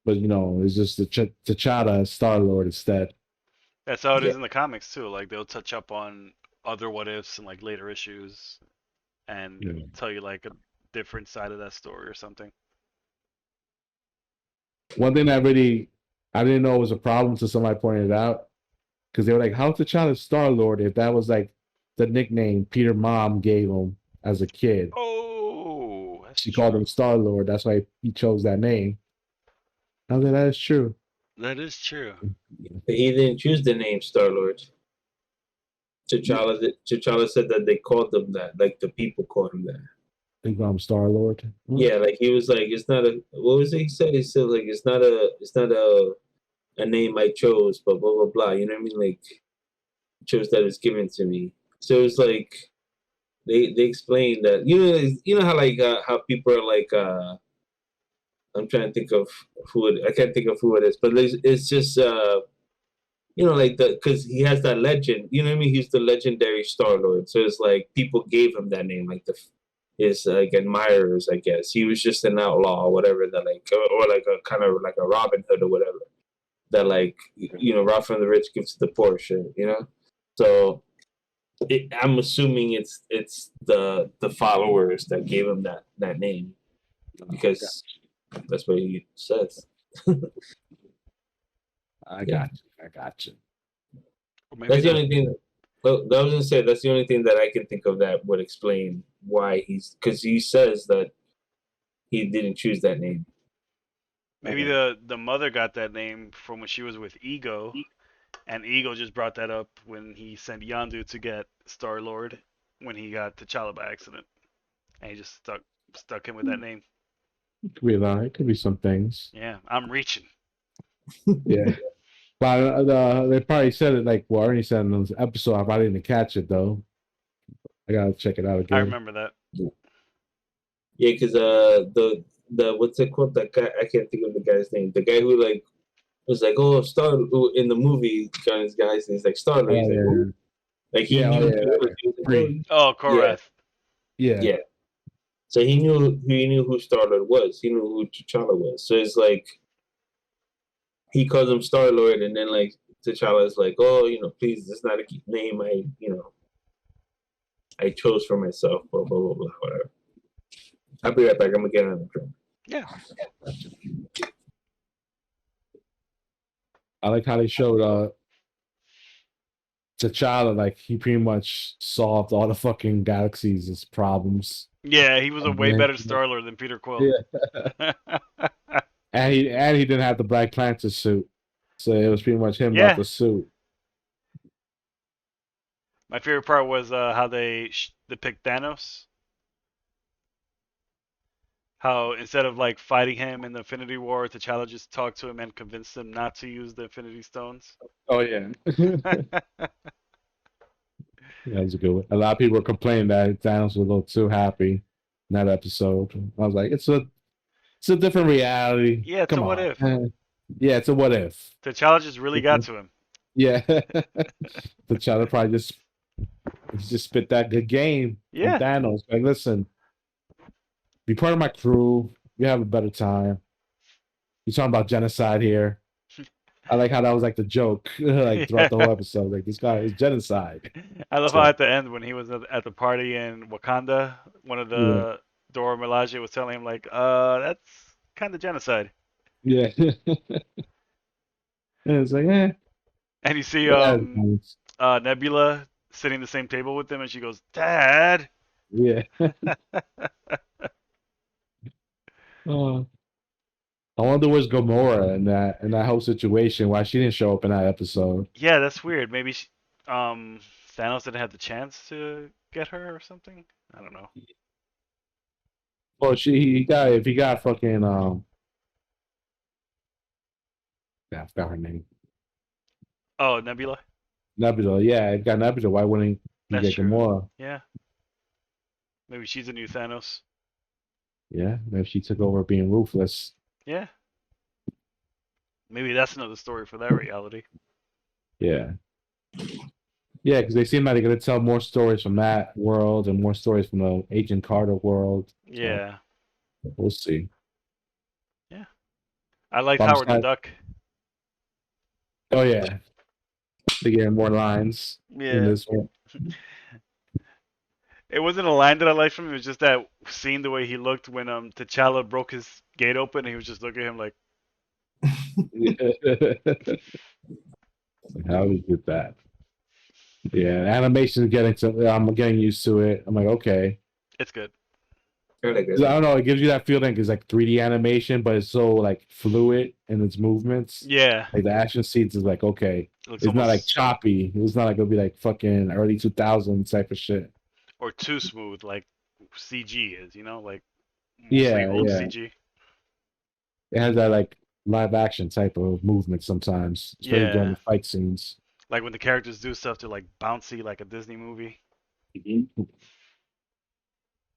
But it's just the T'Challa Star Lord instead. That's how it is Yeah. in the comics too. Like they'll touch up on other what ifs in like later issues and Yeah. tell you like a different side of that story or something. One thing that really I didn't know was a problem until somebody pointed it out. Because they were like, how T'Challa Star Lord if that was like the nickname Peter mom gave him as a kid. Oh, that's She true. called him Star Lord. That's why he chose that name. I was like, that is true. That is true. But he didn't choose the name Star Lord. T'Challa said that they called him that, like the people called him that. They call him Star Lord. Yeah, like he was like, it's not a. What was he say? He said like it's not a name I chose, but blah blah blah. You know what I mean? Like chose that is given to me. So it's like they explained that you know how like how people are like I'm trying to think of I can't think of who it is, but it's just like because he has that legend. You know what I mean? He's the legendary Star Lord. So it's like people gave him that name, like his like admirers, I guess. He was just an outlaw or whatever that like or like a kind of like a Robin Hood or whatever that like rob from the rich gives to the poor shit. So I'm assuming it's the followers that gave him that name because that's what he says. I got you. Or maybe That's the only thing. Well, I was gonna say that's the only thing that I can think of that would explain why because he says that he didn't choose that name. maybe the mother got that name from when she was with Ego, and Ego just brought that up when he sent Yondu to get Star Lord when he got T'Challa by accident, and he just stuck him with that name. It could be a lot. It could be some things. Yeah, I'm reaching. Yeah. But they probably said it like Ernie said in this episode. I probably didn't catch it though. I gotta check it out again. I remember that. Yeah, because the what's it called? That guy I can't think of the guy's name. The guy who like was like, oh, who in the movie kind of guy's name is like Star Lord. He's like, yeah. "Who?" Like he Yeah, knew. yeah, Who it was. He was like, Free. Oh, Korath. Yeah. Yeah. So he knew who Star Lord was. He knew who T'Challa was. So it's like he calls him Star Lord, and then like T'Challa is like, oh, please, it's not a name I chose for myself. Blah blah blah blah. Whatever. I'll be right back. I'm gonna get on the train. Yeah. I like how they showed T'Challa, like he pretty much solved all the fucking galaxy's problems. Yeah, he was a way Yeah. better Star Lord than Peter Quill. Yeah. And he didn't have the Black Panther suit. So it was pretty much him Yeah. without the suit. My favorite part was how they depict Thanos. How instead of like fighting him in the Infinity War, T'Challa just talked to him and convinced him not to use the Infinity Stones. Oh yeah. That was a good one. A lot of people were complaining that Thanos was a little too happy in that episode. I was like, it's a different reality. Yeah, it's Come a what on. if. Yeah, it's a what if. T'Challa just really got to him. Yeah. T'Challa probably just spit that good game. Yeah. From Thanos. Like, listen, be part of my crew. You have a better time. You're talking about genocide here. I like how that was like the joke, like throughout the whole episode. Like this guy is genocide. I love how at the end when he was at the party in Wakanda, one of the Dora Milaje was telling him like, that's kind of genocide. Yeah. And it's like, And you see nice. Nebula sitting at the same table with him, and she goes, "Dad." Yeah. I wonder where's Gamora in that whole situation. Why she didn't show up in that episode? Yeah, that's weird. Maybe Thanos didn't have the chance to get her or something. I don't know. Well, he got if he got fucking yeah, I forgot her name. Oh, Nebula. Nebula. Yeah, it got Nebula. Why wouldn't he That's get true. Gamora? Yeah. Maybe she's the new Thanos. Yeah, maybe she took over being ruthless. Yeah. Maybe that's another story for that reality. Yeah. Yeah, because they seem like they're gonna tell more stories from that world and more stories from the Agent Carter world. So Yeah. we'll see. Yeah. I liked I'm Howard the excited. Duck. Oh yeah, they get more lines in Yeah. this one. It wasn't a line that I liked from him. It was just that scene, the way he looked when T'Challa broke his gate open, and he was just looking at him like, How we did that? Yeah, animation is getting to. I'm getting used to it. I'm like, okay. it's good. I like 'Cause I that. don't know. It gives you that feeling. It's like 3D animation, but it's so like fluid in its movements. Yeah. Like the action scenes is like okay. It looks It's not like almost choppy. It's not like it'll be like fucking early 2000s type of shit. or too smooth like CG is, like mostly Yeah, old yeah. CG. It has that like live action type of movement sometimes, especially during Yeah. the fight scenes. Like when the characters do stuff to like bouncy like a Disney movie.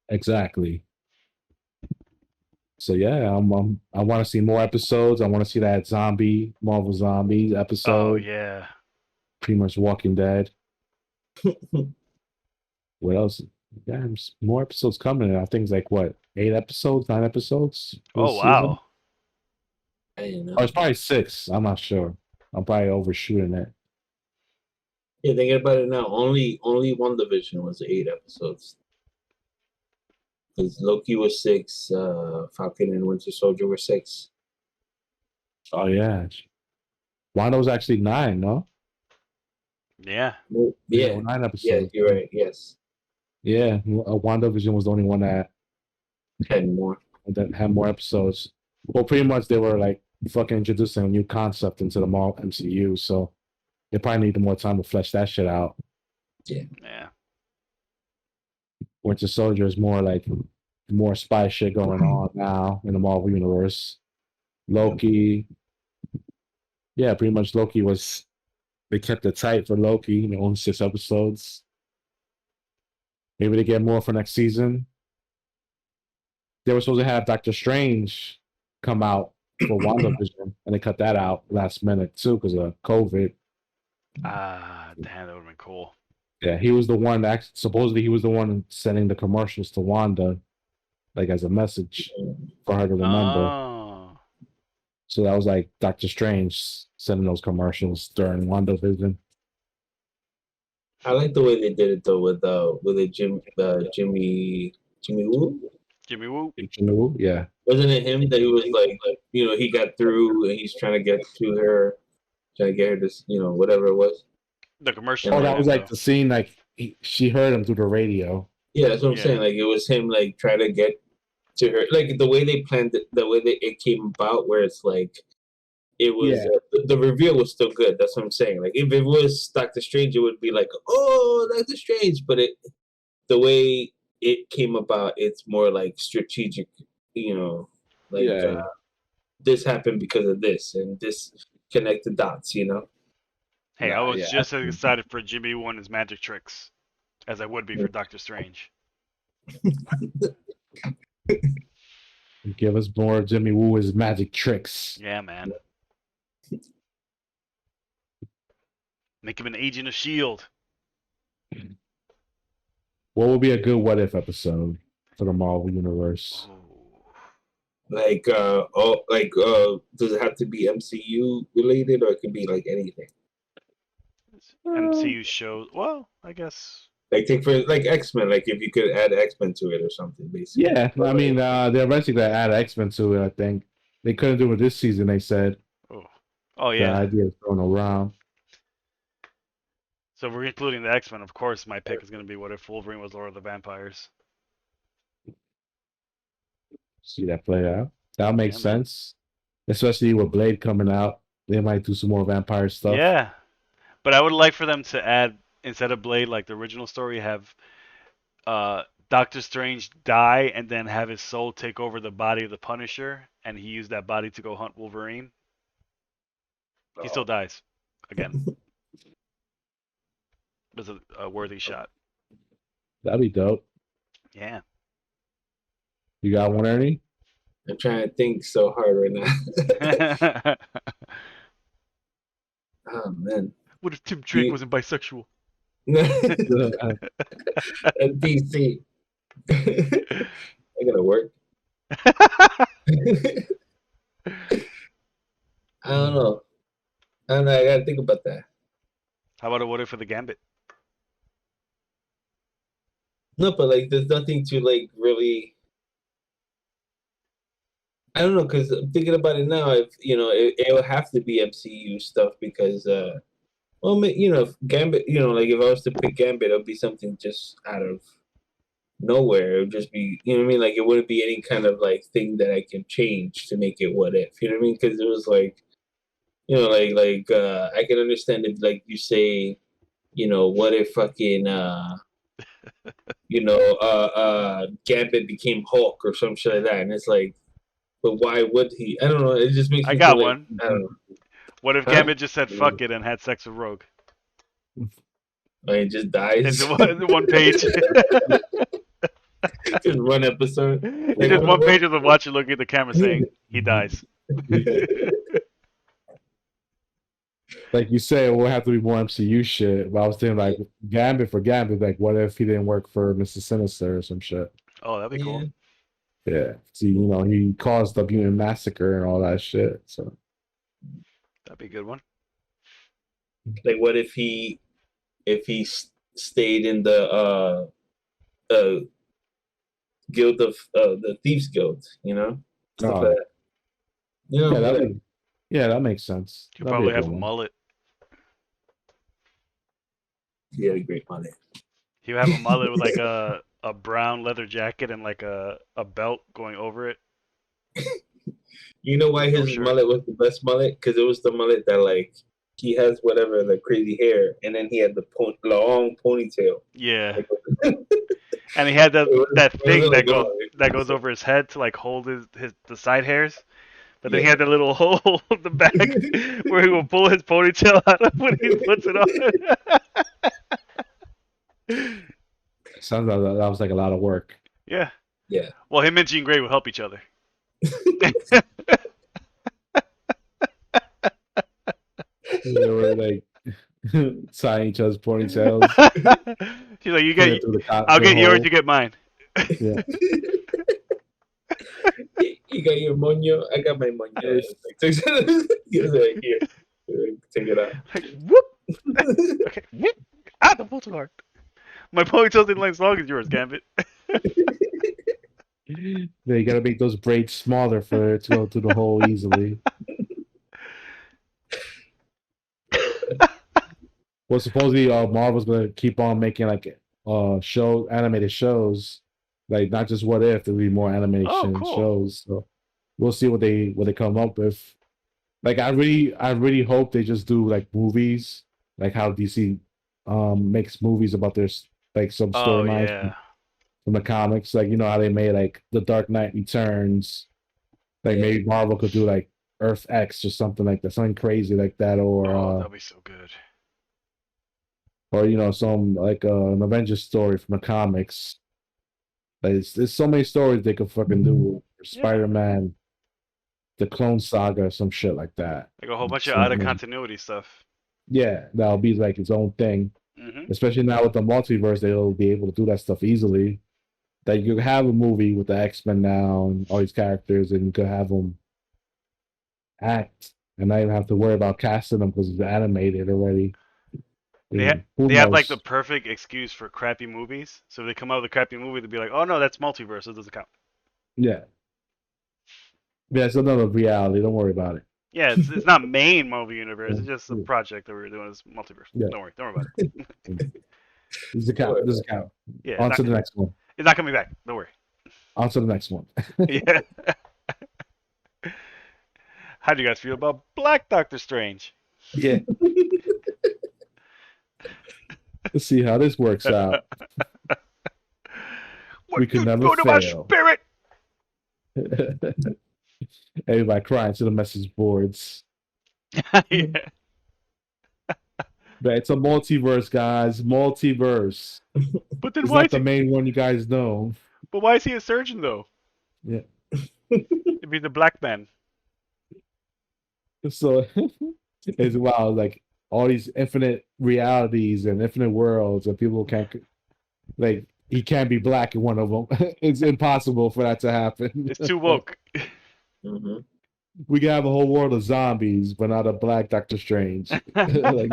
Exactly. So yeah, I want to see more episodes. I want to see that zombie Marvel Zombies Oh episode. yeah. Pretty much Walking Dead. What else? Yeah, there's more episodes coming. I think it's like what 8 episodes, 9 episodes for Oh this season. wow. I don't know. Oh, it's probably 6. I'm not sure. I'm probably overshooting it. Yeah, thinking about it now, only WandaVision was 8 episodes. Because Loki was 6, Falcon and Winter Soldier were 6. Oh yeah, Wanda was actually 9. No, Yeah. Yeah, 9 yeah, episodes. you're right. Yes, Yeah, WandaVision was the only one that 10 more. had more episodes. Well, pretty much they were like fucking introducing a new concept into the Marvel MCU, so they probably needed more time to flesh that shit out. Yeah. Winter Soldier is more like more spy shit going on now in the Marvel universe. Loki, yeah, pretty much Loki was they kept it tight for Loki, only 6 episodes. Maybe they get more for next season. They were supposed to have Doctor Strange come out for WandaVision, and they cut that out last minute too because of COVID. Ah, damn, that would have been cool. Yeah, he was the one that supposedly he was the one sending the commercials to Wanda, like as a message for her to remember. Oh. So that was like Doctor Strange sending those commercials during WandaVision. I like the way they did it though with the Jimmy Woo. Jimmy Woo. Yeah. Wasn't it him that he was like he got through and he's trying to get to her, trying to get her to whatever it was. The commercial. Oh, that was like though. the scene. Like she heard him through the radio. Yeah, that's what I'm Yeah. saying. Like it was him like trying to get to her. Like the way they planned it, the way that it came about, where it's like it was the reveal was still good. That's what I'm saying. Like if it was Doctor Strange, it would be like, oh, Doctor Strange. But the way it came about, it's more like strategic. Like Yeah. this happened because of this, and this connect the dots. Hey, I Nah, was yeah. just as excited for Jimmy Woo and his magic tricks as I would be for Doctor Strange. Give us more Jimmy Woo his magic tricks. Yeah, man. Make him an agent of S.H.I.E.L.D. What would be a good what if episode for the Marvel universe? Oh. Like does it have to be MCU related, or it could be like anything? MCU shows. Well, I guess. Like take for like X-Men, like if you could add X-Men to it or something, basically. Yeah, I mean, they're eventually gonna add X-Men to it. I think they couldn't do it this season. They said. Oh The yeah. idea is thrown around. So if we're including the X-Men, of course, my pick is going to be what if Wolverine was Lord of the Vampires. See that play out. That makes Yeah, man. sense, especially with Blade coming out. They might do some more vampire stuff. Yeah, but I would like for them to add, instead of Blade, like the original story, have Doctor Strange die and then have his soul take over the body of the Punisher, and he used that body to go hunt Wolverine. He still dies again. It was a worthy shot. That'd be dope. Yeah. You got one, Ernie? I'm trying to think so hard right now. Oh man. What if Tim Drake wasn't bisexual? DC. I gotta work. I don't know. I gotta think about that. How about a what if for the Gambit? No, but like, there's nothing to like really. I don't know, because I'm thinking about it now. If it'll have to be MCU stuff because, well, if Gambit, like if I was to pick Gambit, it'll be something just out of nowhere. It would just be, you know what I mean? Like it wouldn't be any kind of like thing that I can change to make it what if. You know what I mean? Because it was like, I can understand if like you say, what if fucking Gambit became Hulk or some shit like that, and it's like, but why would he? I don't know. It just makes I me got feel one. Like, I don't know. What if Gambit just said fuck it and had sex with Rogue? Like, it just dies. In one page. Just one episode. He just one page of the watcher looking at the camera saying he dies. Like you say, it will have to be more MCU shit. But I was thinking like Gambit for Gambit. Like, what if he didn't work for Mr. Sinister or some shit? Oh, that'd be cool. Yeah. See, he caused the mutant massacre and all that shit. So that'd be a good one. Like, what if he stayed in the guild of the Thieves Guild? Stuff like that. That makes sense. You probably have a mullet. He had a great mullet. He would have a mullet with like a brown leather jacket and like a belt going over it. You know why his mullet was the best mullet? Because it was the mullet that like he has whatever the crazy hair, and then he had the long ponytail. Yeah. And he had that thing that goes over his head to like hold the side hairs. But then he had the little hole in the back where he will pull his ponytail out of when he puts it on. Sounds like that was like a lot of work. Yeah. Yeah. Well, him and Jean Grey will help each other. They were like tying each other's ponytails. She's like, I'll get yours, you get mine. Yeah. You got your moño, I got my moño. He was like, here, take it out. Like, whoop. Okay, whoop. Ah, the photo card. My ponytail's in length as long as yours, Gambit. They gotta make those braids smaller for it to go through the hole easily. Well, supposedly Marvel's gonna keep on making like animated shows, like not just What If. There'll be more animation shows. So we'll see what they come up with. Like I really hope they just do like movies, like how DC makes movies about their like some storylines from the comics. Like how they made like The Dark Knight Returns. Like maybe Marvel could do like Earth X or something like that, something crazy like that, or that'd be so good. Or some like an Avengers story from the comics. Like, there's so many stories they could fucking do. Spider-Man, the Clone Saga, some shit like that. Like a whole bunch of out of continuity stuff. Yeah, that'll be like its own thing. Mm-hmm. Especially now with the multiverse, they'll be able to do that stuff easily. That you could have a movie with the X-Men now and all these characters, and you could have them act and not even have to worry about casting them because it's animated already. They have like the perfect excuse for crappy movies. So if they come out with a crappy movie, they'll be like, "Oh no, that's multiverse. It doesn't count." Yeah, it's another reality. Don't worry about it. Yeah, it's not main Marvel universe. It's just a project that we were doing as multiverse. Yeah. Don't worry about it. This is a count. Yeah. On to the next one. It's not coming back. Don't worry. On to the next one. Yeah. How do you guys feel about Black Doctor Strange? Yeah. Let's see how this works out. We could you never do to my fail. spirit? Everybody crying to the message boards. Yeah. But it's a multiverse, guys. Multiverse. But then It's why not is the he? main one you guys know. But why is he a surgeon though? Yeah. If he's a black man. So it's wild, like all these infinite realities and infinite worlds, and people can't like he can't be black in one of them. It's impossible for that to happen. It's too woke. Mm-hmm. We can have a whole world of zombies, but not a black Doctor Strange. Like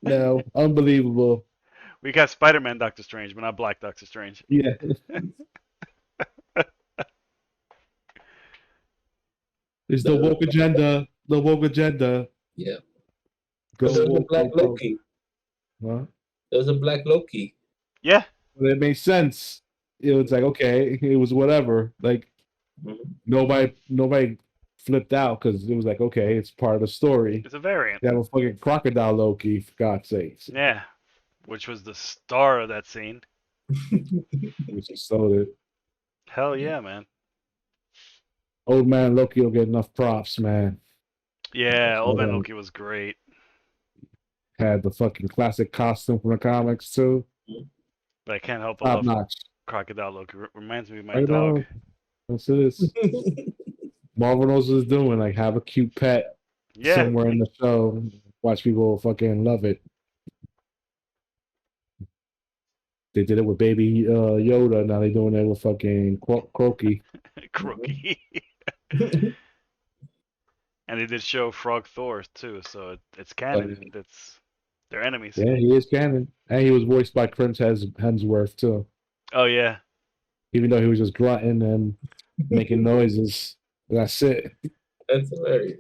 no, unbelievable. We got Spider-Man Doctor Strange, but not Black Doctor Strange. Yeah. It's the woke agenda. The woke agenda. Yeah. Go There was a woke, black go, go. Loki. Huh? There was a black Loki. Yeah. But it made sense. It was like, okay, it was whatever. Like Mhm. nobody flipped out because it was like, okay, it's part of the story. It's a variant. They have a fucking crocodile Loki, for God's sakes. Yeah. Which was the star of that scene. Which is so Hell yeah, man. old man Loki will get enough props, man. Yeah, Old Man So, Loki was great. had the fucking classic costume from the comics too. But I can't help but Top love notch. Crocodile Loki. Reminds me of my I dog. know. That's this. Marvel knows what it's doing. Like have a cute pet Yeah. somewhere in the show. Watch people fucking love it. They did it with Baby Yoda. Now they're doing it with fucking Croaky. Crookie. And they did show Frog Thor too, so it's canon. They're enemies. Yeah, he is canon, and he was voiced by Chris Hemsworth too. Oh yeah. Even though he was just grunting and making noises. That's it. That's hilarious.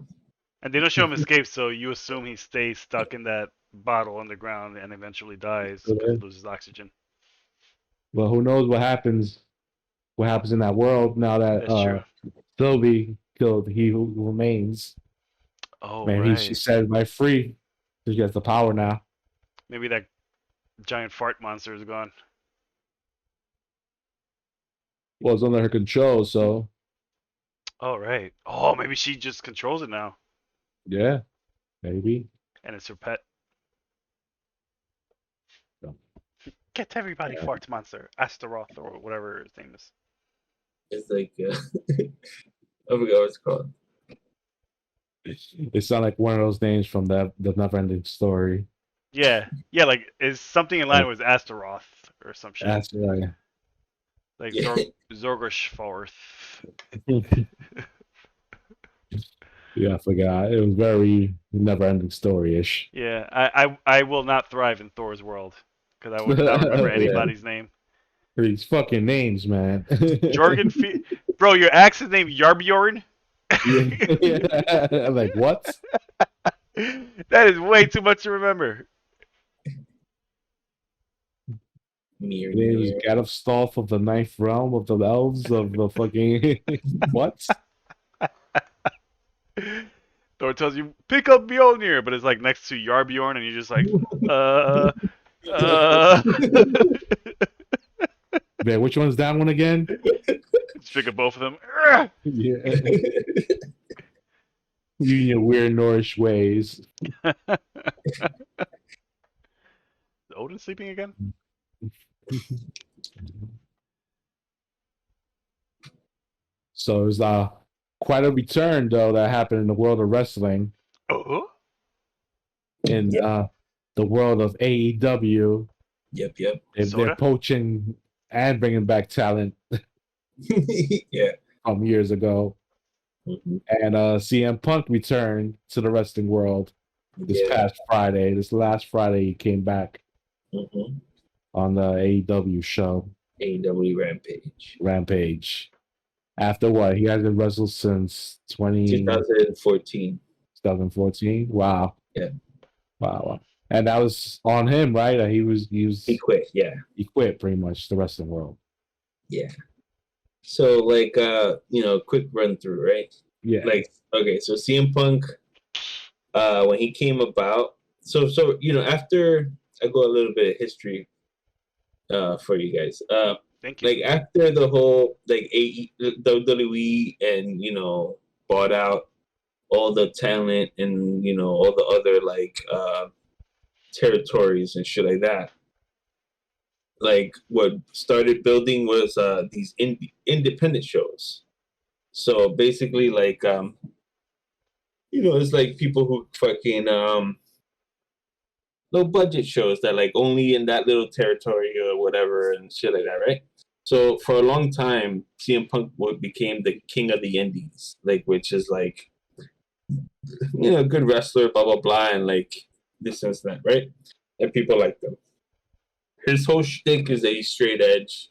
And they don't show him escape, so you assume he stays stuck in that bottle underground and eventually dies because he loses oxygen. Well, who knows what happens? What happens in that world now that That's true. Sylvie killed He Who Remains? Oh Man, right. she set everybody free. She gets the power now. Maybe that giant fart monster is gone. Well, it's under her control, so Oh right. Oh, maybe she just controls it now, yeah, maybe. and it's her pet. So, Get everybody, Yeah. fart monster, Astaroth or whatever his name is. It's like I forgot what it's called. it sounds like one of those names from the Neverending Story. Yeah, yeah, like is something in line with Astaroth or some shit. That's right. Like Yeah. Zorgoshforth. Yeah, I forgot. It was very Neverending Story-ish. Yeah, I will not thrive in Thor's world because I would not remember Yeah. anybody's name. These fucking names, man. Jorgen, bro, your axe's name Yarbjorn. Yeah. I'm like, what? That is way too much to remember. Mir. It is Gadolf of the Ninth Realm of the Elves of the fucking what? Thor tells you pick up Mjolnir, but it's like next to Yarbjorn, and you're just like, Man, which one's that one again? Just pick up both of them. Yeah. You and your weird Norse ways. Is Odin sleeping again? So it was quite a return though that happened in the world of wrestling. Oh, In the world of AEW. Yep. They're Soda? poaching and bringing back talent Yeah. from years ago. Mhm. And CM Punk returned to the wrestling world this Yeah. past Friday. This last Friday, he came back Mhm. on the AEW show, AEW Rampage. Rampage. After what? He hasn't wrestled since 2014. 2014? Wow. Yeah. Wow. And that was on him, right? He quit. Yeah. he quit pretty much the wrestling world. Yeah. So like quick run through, right? Yeah. Like okay, so CM Punk when he came about, so after I go a little bit of history for you guys. Thank you. Like after the whole like WWE and bought out all the talent and all the other like territories and shit like that. Like what started building was these independent shows. So basically, like it's like people who fucking low budget shows that like only in that little territory or whatever and shit like that, right? So for a long time, CM Punk became the king of the indies, like which is like good wrestler, blah blah blah, and like this and that, right? And people like them. His whole shtick is that he's straight edge,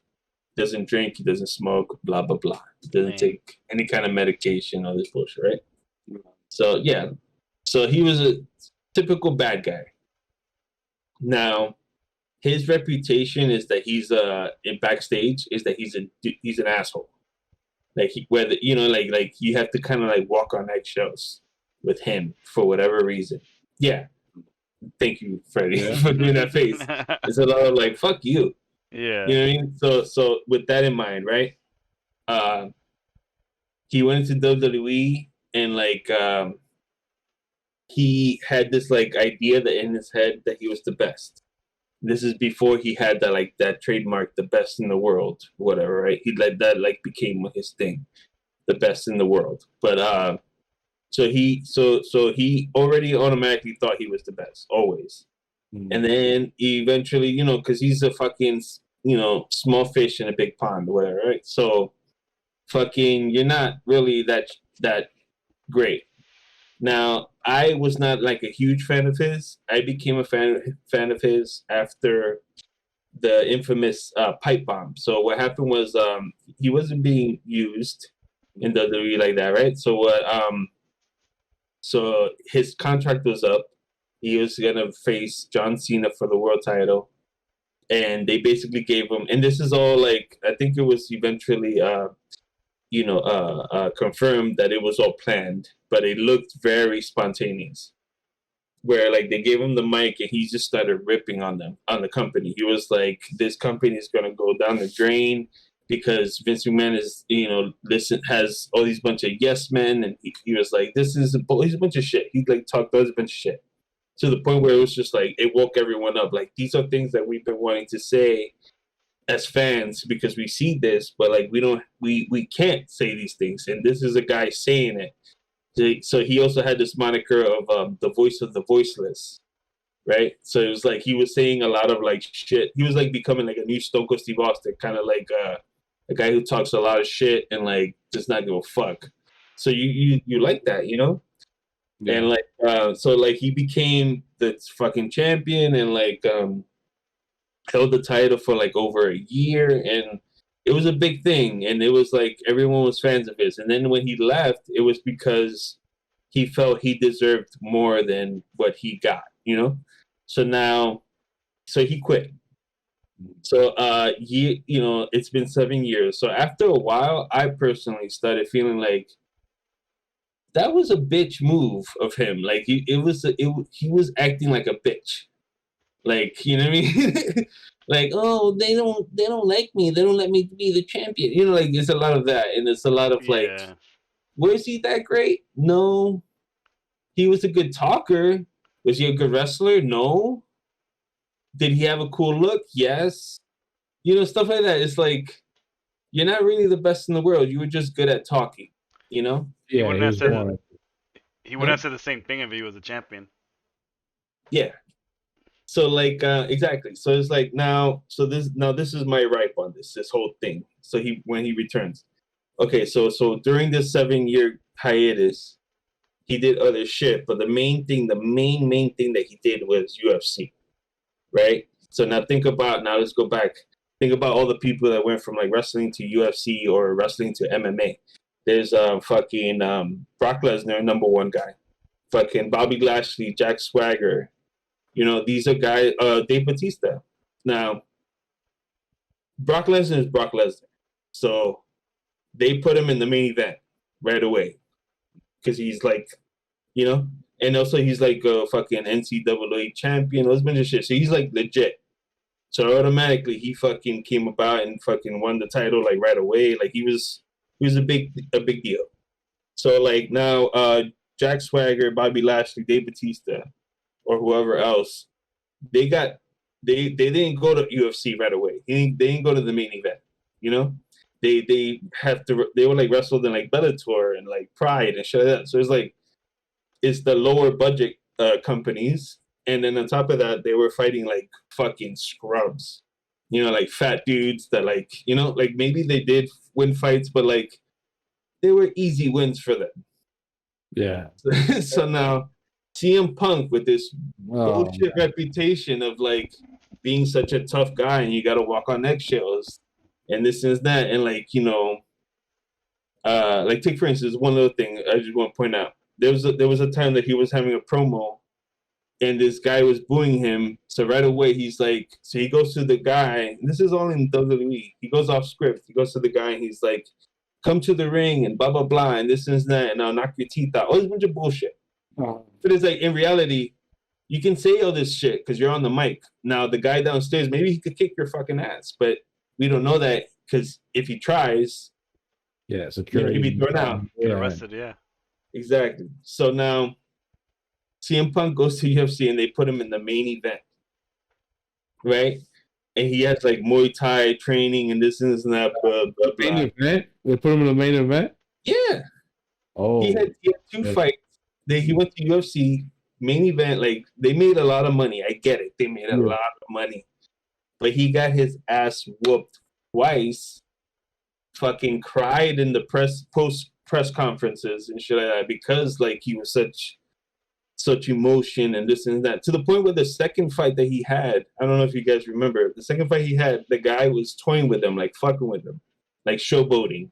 doesn't drink, he doesn't smoke, blah blah blah. He doesn't take any kind of medication or this bullshit, right? So yeah, so he was a typical bad guy. Now, his reputation is that he's in backstage is that he's an asshole. Like whether like you have to kind of like walk on eggshells with him for whatever reason. Yeah. Thank you, Freddie, for doing that face. It's a lot of like, fuck you. Yeah. You know what I mean? So with that in mind, right? He went into WWE and like he had this like idea that in his head that he was the best. This is before he had that trademark, the best in the world, whatever, right? He let that like became his thing, the best in the world. But so he already automatically thought he was the best, always. And then eventually, because he's a fucking, small fish in a big pond, whatever, right? So fucking, you're not really that great. Now, I was not like a huge fan of his. I became a fan of his after the infamous pipe bomb. So what happened was he wasn't being used in WWE like that, right? So what? So his contract was up. He was gonna face John Cena for the world title, and they basically gave him. And this is all like I think it was eventually confirmed that it was all planned, but it looked very spontaneous. Where like they gave him the mic and he just started ripping on the company. He was like, "This company is gonna go down the drain because Vince McMahon is has all these bunch of yes men," and he was like, he's a bunch of shit." He like talked a bunch of shit to the point where it was just like it woke everyone up. Like these are things that we've been wanting to say as fans because we see this, but like we can't say these things, and this is a guy saying it. So he also had this moniker of the voice of the voiceless, right? So it was like he was saying a lot of like shit. He was like becoming like a new Stone Cold Steve Austin, kind of like a guy who talks a lot of shit and like does not give a fuck. So you like that, Yeah. And like so like he became the fucking champion and like held the title for like over a year, and it was a big thing, and it was like everyone was fans of his. And then when he left, it was because he felt he deserved more than what he got, So he quit. So it's been 7 years. So after a while, I personally started feeling like that was a bitch move of him. Like he was acting like a bitch. Like, you know what I mean? Like, oh, they don't like me. They don't let me be the champion. Like it's a lot of that, and it's a lot of like, was he that great? No. He was a good talker. Was he a good wrestler? No. Did he have a cool look? Yes. Stuff like that. It's like you're not really the best in the world. You were just good at talking. Yeah, he wouldn't have said the same thing if he was a champion. Yeah. So like exactly. So it's like this is my ripe on this whole thing. So when he returns. Okay, so during this 7-year hiatus, he did other shit, but the main thing that he did was UFC. Right? So let's go back. Think about all the people that went from like wrestling to UFC or wrestling to MMA. There's fucking Brock Lesnar, number one guy. Fucking Bobby Lashley, Jack Swagger. These are guys, Dave Bautista. Now, Brock Lesnar is Brock Lesnar. So they put him in the main event right away. Because he's like, and also he's like a fucking NCAA champion, all this bunch of shit. So he's like legit. So automatically he fucking came about and fucking won the title like right away. Like he was a big deal. So like now Jack Swagger, Bobby Lashley, Dave Batista, or whoever else, they didn't go to UFC right away. They didn't go to the main event. You know, they were like wrestled in like Bellator and like Pride and shit like that. So it's the lower budget companies, and then on top of that, they were fighting like fucking scrubs. You know, like fat dudes that like like maybe they did win fights, but like they were easy wins for them. Yeah. So now CM Punk with this bullshit reputation of like being such a tough guy and you got to walk on eggshells and this and that, and like like take for instance one other thing I just want to point out. There was a time that he was having a promo and this guy was booing him. So right away he's like, so he goes to the guy. And this is all in WWE. He goes off script. He goes to the guy and he's like, come to the ring and blah blah blah and this and that and I'll knock your teeth out. All this bunch of bullshit. But it's like in reality, you can say all this shit because you're on the mic. Now the guy downstairs, maybe he could kick your fucking ass, but we don't know that because if he tries, security he'd be thrown out. Get arrested, yeah. Exactly. So now CM Punk goes to UFC and they put him in the main event, right? And he has like Muay Thai training and this and that. Blah, blah, blah. Main event? They put him in the main event? Yeah. Oh. He had 2 fights. He went to UFC main event. Like they made a lot of money. I get it. They made a lot of money, but he got his ass whooped twice. Fucking cried in the post press conferences and shit like that because like he was such emotion and this and that, to the point where the second fight that he had, I don't know if you guys remember, the second fight he had, the guy was toying with him, like fucking with him, like showboating.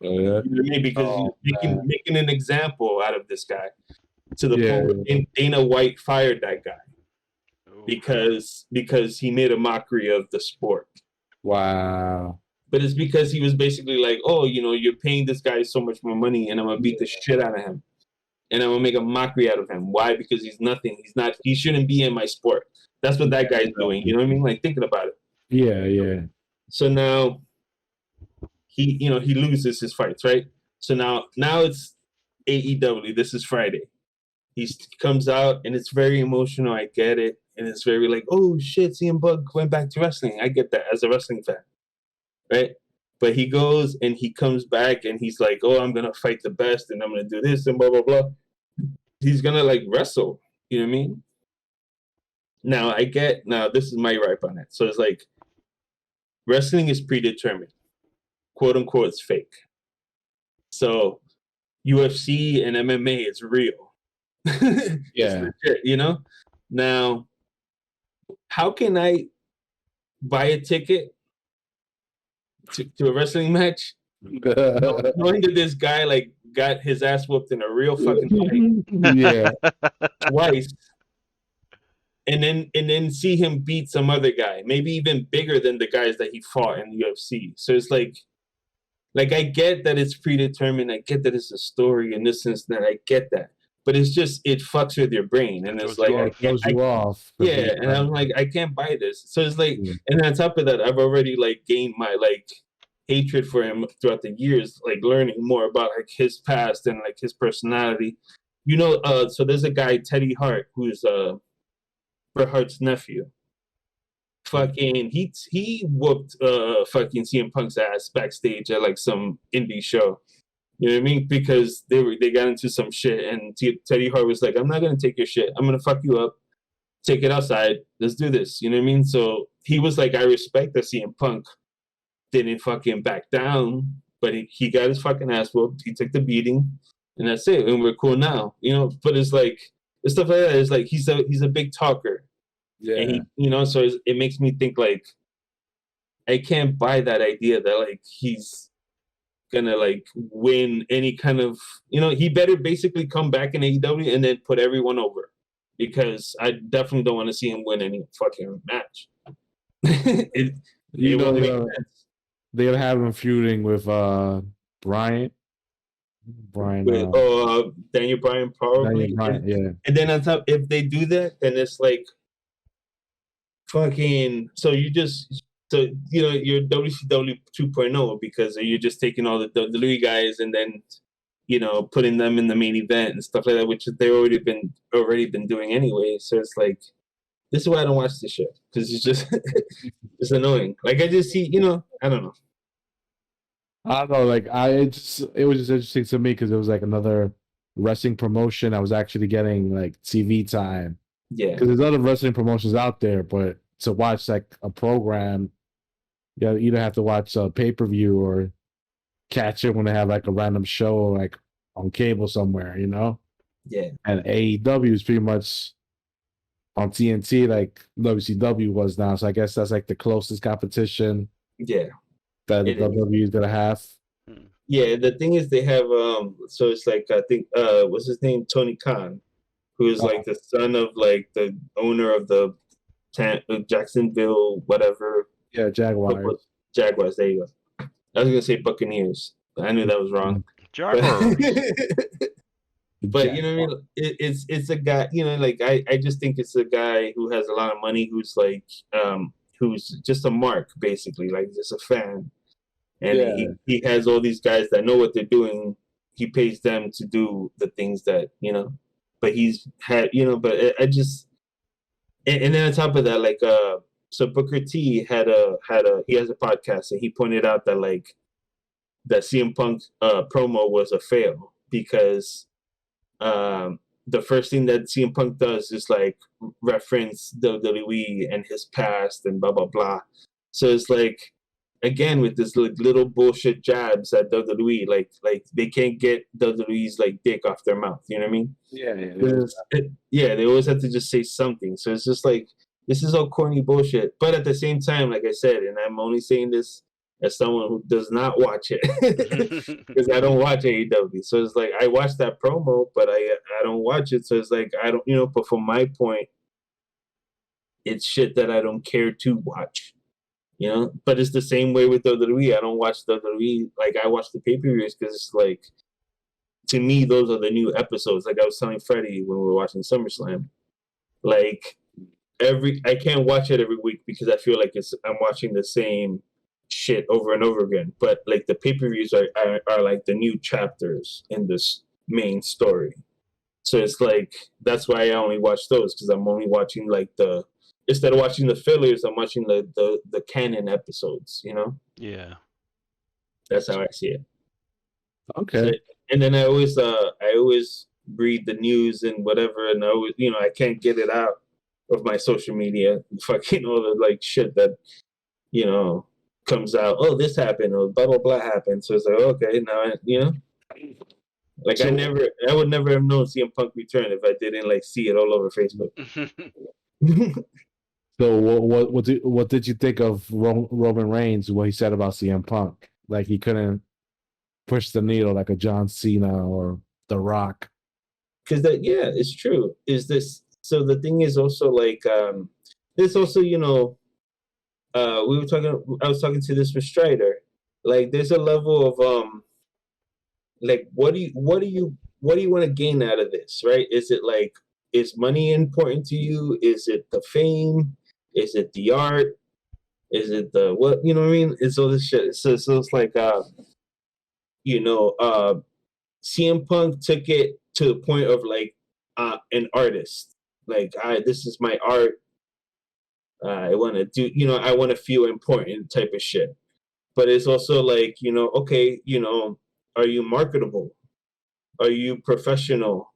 Oh, yeah. You know what I mean? Because he's making an example out of this guy, to the point where Dana White fired that guy because he made a mockery of the sport. Wow. But it's because he was basically like, oh, you're paying this guy so much more money and I'm gonna beat the shit out of him. And I'm gonna make a mockery out of him. Why? Because he's nothing. He shouldn't be in my sport. That's what that guy's doing. You know what I mean? Like thinking about it. Yeah. So now he loses his fights, right? So now it's AEW. This is Friday. He comes out and it's very emotional. I get it. And it's very like, oh shit, CM Punk went back to wrestling. I get that as a wrestling fan. Right? But he goes and he comes back and he's like, oh, I'm going to fight the best and I'm going to do this and blah, blah, blah. He's going to like wrestle. You know what I mean? Now this is my gripe on it. So it's like wrestling is predetermined. Quote unquote, it's fake. So UFC and MMA is real. Yeah. Legit, Now, how can I buy a ticket to a wrestling match knowing that this guy like got his ass whooped in a real fucking fight twice, and then see him beat some other guy, maybe even bigger than the guys that he fought in the UFC. So it's like I get that it's predetermined, I get that it's a story in this sense, that I get that, but it's just, it fucks with your brain, and it's like it throws you off. Yeah, and I'm like, I can't buy this. So it's like, and on top of that, I've already like gained my like hatred for him throughout the years, like learning more about like his past and like his personality. So there's a guy, Teddy Hart, who's Bret Hart's nephew. Fucking he whooped fucking CM Punk's ass backstage at like some indie show. You know what I mean? Because they got into some shit, and Teddy Hart was like, I'm not gonna take your shit. I'm gonna fuck you up. Take it outside. Let's do this. You know what I mean? So he was like, I respect that CM Punk didn't fucking back down, but he got his fucking ass whooped. He took the beating, and that's it. And we're cool now. But it's like, it's stuff like that. It's like he's a big talker. Yeah. And he, so it makes me think like, I can't buy that idea that like he's gonna like win any kind of, he better basically come back in AEW and then put everyone over, because I definitely don't want to see him win any fucking match. It won't make sense. They're gonna have him feuding with Bryant. Daniel Bryan probably. Daniel Bryan, yeah. And then on top, if they do that, then it's like fucking. So you just you're WCW 2.0 because you're just taking all the WWE guys and then putting them in the main event and stuff like that, which they already been doing anyway. So it's like, this is why I don't watch this shit, because it's just it's annoying. Like, I just see, I don't know. I don't know, like it was just interesting to me because it was like another wrestling promotion. I was actually getting like TV time. Yeah, Because there's other wrestling promotions out there, but to watch like a program, you either have to watch a pay-per-view or catch it when they have like a random show like on cable somewhere, yeah, And AEW is pretty much on TNT like WCW was now. So I guess that's like the closest competition yeah. that It is. WWE is gonna have. Yeah, the thing is they have so it's like, I think what's his name, Tony Khan, who is like the son of like the owner of the Jacksonville whatever Yeah, Jaguars. Jaguars. There you go. I was gonna say Buccaneers. I knew that was wrong. Jaguars. But you know what I mean? It's a guy, like I just think it's a guy who has a lot of money, who's like who's just a mark, basically, like just a fan. And Yeah. he has all these guys that know what they're doing. He pays them to do the things that, but he's had, but I just, and then on top of that, like, so Booker T he has a podcast, and he pointed out that like that CM Punk promo was a fail because the first thing that CM Punk does is like reference WWE and his past and blah blah blah. So it's like, again, with this like little bullshit jabs at WWE, like they can't get WWE's like dick off their mouth. You know what I mean? Yeah. They always have to just say something. So it's just like, this is all corny bullshit. But at the same time, like I said, and I'm only saying this as someone who does not watch it, because I don't watch AEW. So it's like, I watch that promo, but I don't watch it. So it's like, I don't, but from my point, it's shit that I don't care to watch. But it's the same way with WWE. I don't watch WWE. Like, I watch the pay-per-views because it's like, to me, those are the new episodes. Like I was telling Freddie when we were watching SummerSlam, like I can't watch it every week because I feel like I'm watching the same shit over and over again. But like the pay-per-views are like the new chapters in this main story. So it's like, that's why I only watch those, because I'm only watching like instead of watching the fillers, I'm watching the canon episodes, Yeah. That's how I see it. Okay. So, and then I always read the news and whatever, and I always, I can't get it out of my social media, fucking all the like shit that, comes out. Oh, this happened, or blah blah blah happened. So it's like, okay, now like, I would never have known CM Punk return if I didn't like see it all over Facebook. So what did you think of Roman Reigns, what he said about CM Punk? Like, he couldn't push the needle like a John Cena or The Rock. Because it's true. So the thing is also like, there's also, I was talking to this with Strider. Like, there's a level of like, what do you want to gain out of this, right? Is it like, is money important to you? Is it the fame? Is it the art? Is it the what? You know what I mean? It's all this shit. So it's like, CM Punk took it to the point of like an artist. Like, this is my art. I want to do, I want to feel important type of shit. But it's also like, okay, are you marketable? Are you professional?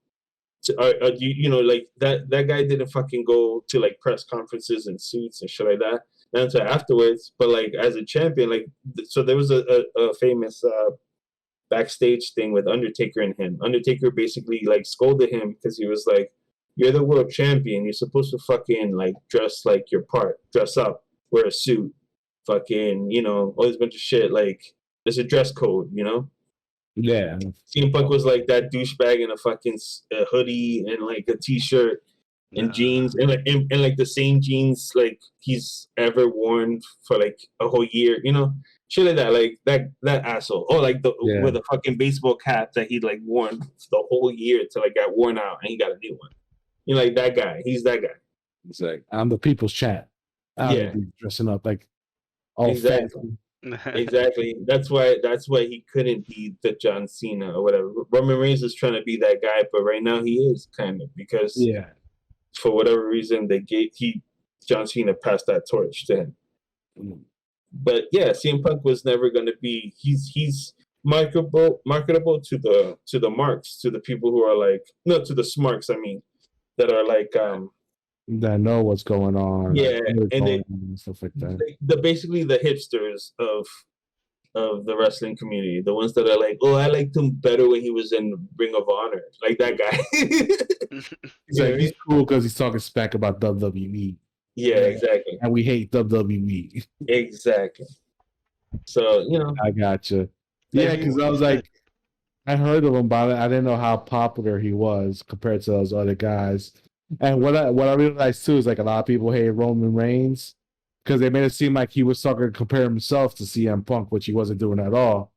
Are you, like that guy didn't fucking go to like press conferences and suits and shit like that. Not until afterwards, but like as a champion, like, so there was a famous backstage thing with Undertaker and him. Undertaker basically like scolded him because he was like, "You're the world champion. You're supposed to fucking like dress like your part, dress up, wear a suit, fucking, all this bunch of shit. Like, there's a dress code, Yeah. CM Punk was like that douchebag in a fucking hoodie and like a t-shirt and jeans and like the same jeans like he's ever worn for like a whole year, shit like that, like that asshole. Or like with a fucking baseball cap that he like worn the whole year till it got worn out and he got a new one. Like that guy. He's that guy. It's like, I'm the people's champ. out Yeah. here dressing up like all Exactly. fancy. Exactly. That's why he couldn't be the John Cena or whatever. Roman Reigns is trying to be that guy, but right now he is kind of, because Yeah. for whatever reason John Cena passed that torch to him. But yeah, CM Punk was never going to be. He's marketable to the marks, to the people who are like, no, to the smarks. I mean, that are like That know what's going on. yeah, like, what's and going on and stuff like that. the basically the hipsters of the wrestling community, the ones that are like, oh, I liked him better when he was in Ring of Honor, like that guy. He's like, he's cool because he's talking smack about WWE. Yeah, exactly. And we hate WWE. Exactly. So, I gotcha. Yeah, because I was like, I heard of him, but I didn't know how popular he was compared to those other guys. And what I realized too is like a lot of people hate Roman Reigns because they made it seem like he was talking to compare himself to CM Punk, which he wasn't doing at all.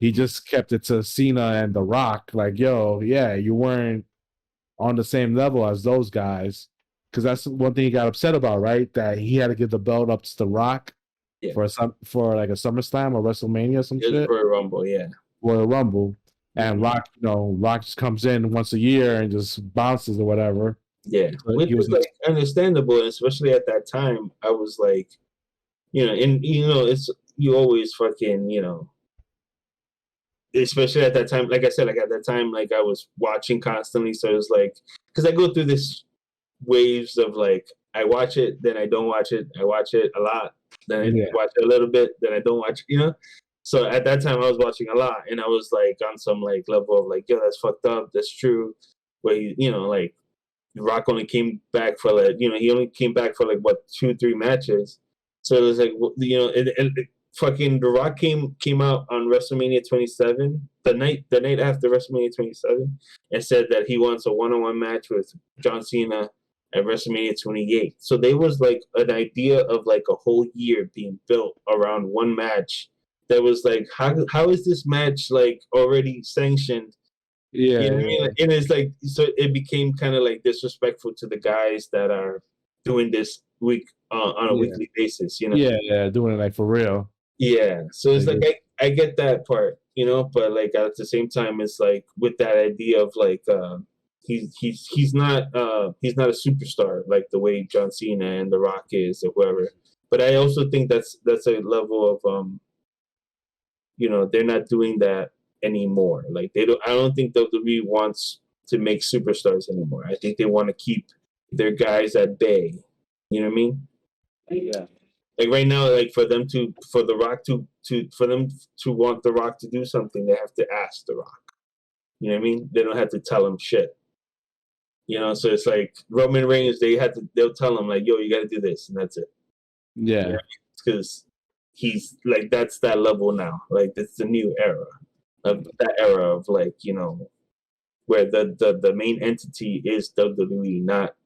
He just kept it to Cena and The Rock. Like, yo, yeah, you weren't on the same level as those guys. Because that's one thing he got upset about, right? That he had to give the belt up to The Rock for like a SummerSlam or WrestleMania or some shit. For a Rumble, yeah. For a Rumble. And Rock just comes in once a year and just bounces or whatever. Yeah, which was like understandable, especially at that time. I was like, it's you always fucking, especially at that time. Like I said, like at that time, like I was watching constantly, so it was like, because I go through this waves of like I watch it, then I don't watch it. I watch it a lot, then I watch it a little bit, then I don't watch it. So at that time, I was watching a lot, and I was like on some like level of like, yo, that's fucked up. That's true. Where like Rock only came back for like, he only came back for like what 2-3 matches. So it was like, fucking The Rock came out on WrestleMania 27, the night after WrestleMania 27, and said that he wants a one-on-one match with John Cena at WrestleMania 28. So there was like an idea of like a whole year being built around one match. That was like, how is this match like already sanctioned? Yeah, you know what I mean? And it's like, so it became kind of like disrespectful to the guys that are doing this week on a weekly basis. Yeah, doing it like for real. Yeah, so it's like I get that part, but like at the same time, it's like with that idea of like he's not a superstar like the way John Cena and The Rock is or whoever. But I also think that's a level of they're not doing that anymore. Like I don't think WWE wants to make superstars anymore. I think they want to keep their guys at bay. You know what I mean? Yeah. Like right now, like for them to want The Rock to do something, they have to ask The Rock. You know what I mean? They don't have to tell him shit. So it's like Roman Reigns, they'll tell him like, yo, you got to do this, and that's it. Yeah. Because he's like, that's that level now. Like it's the new era. Of that era of like, where the main entity is WWE, not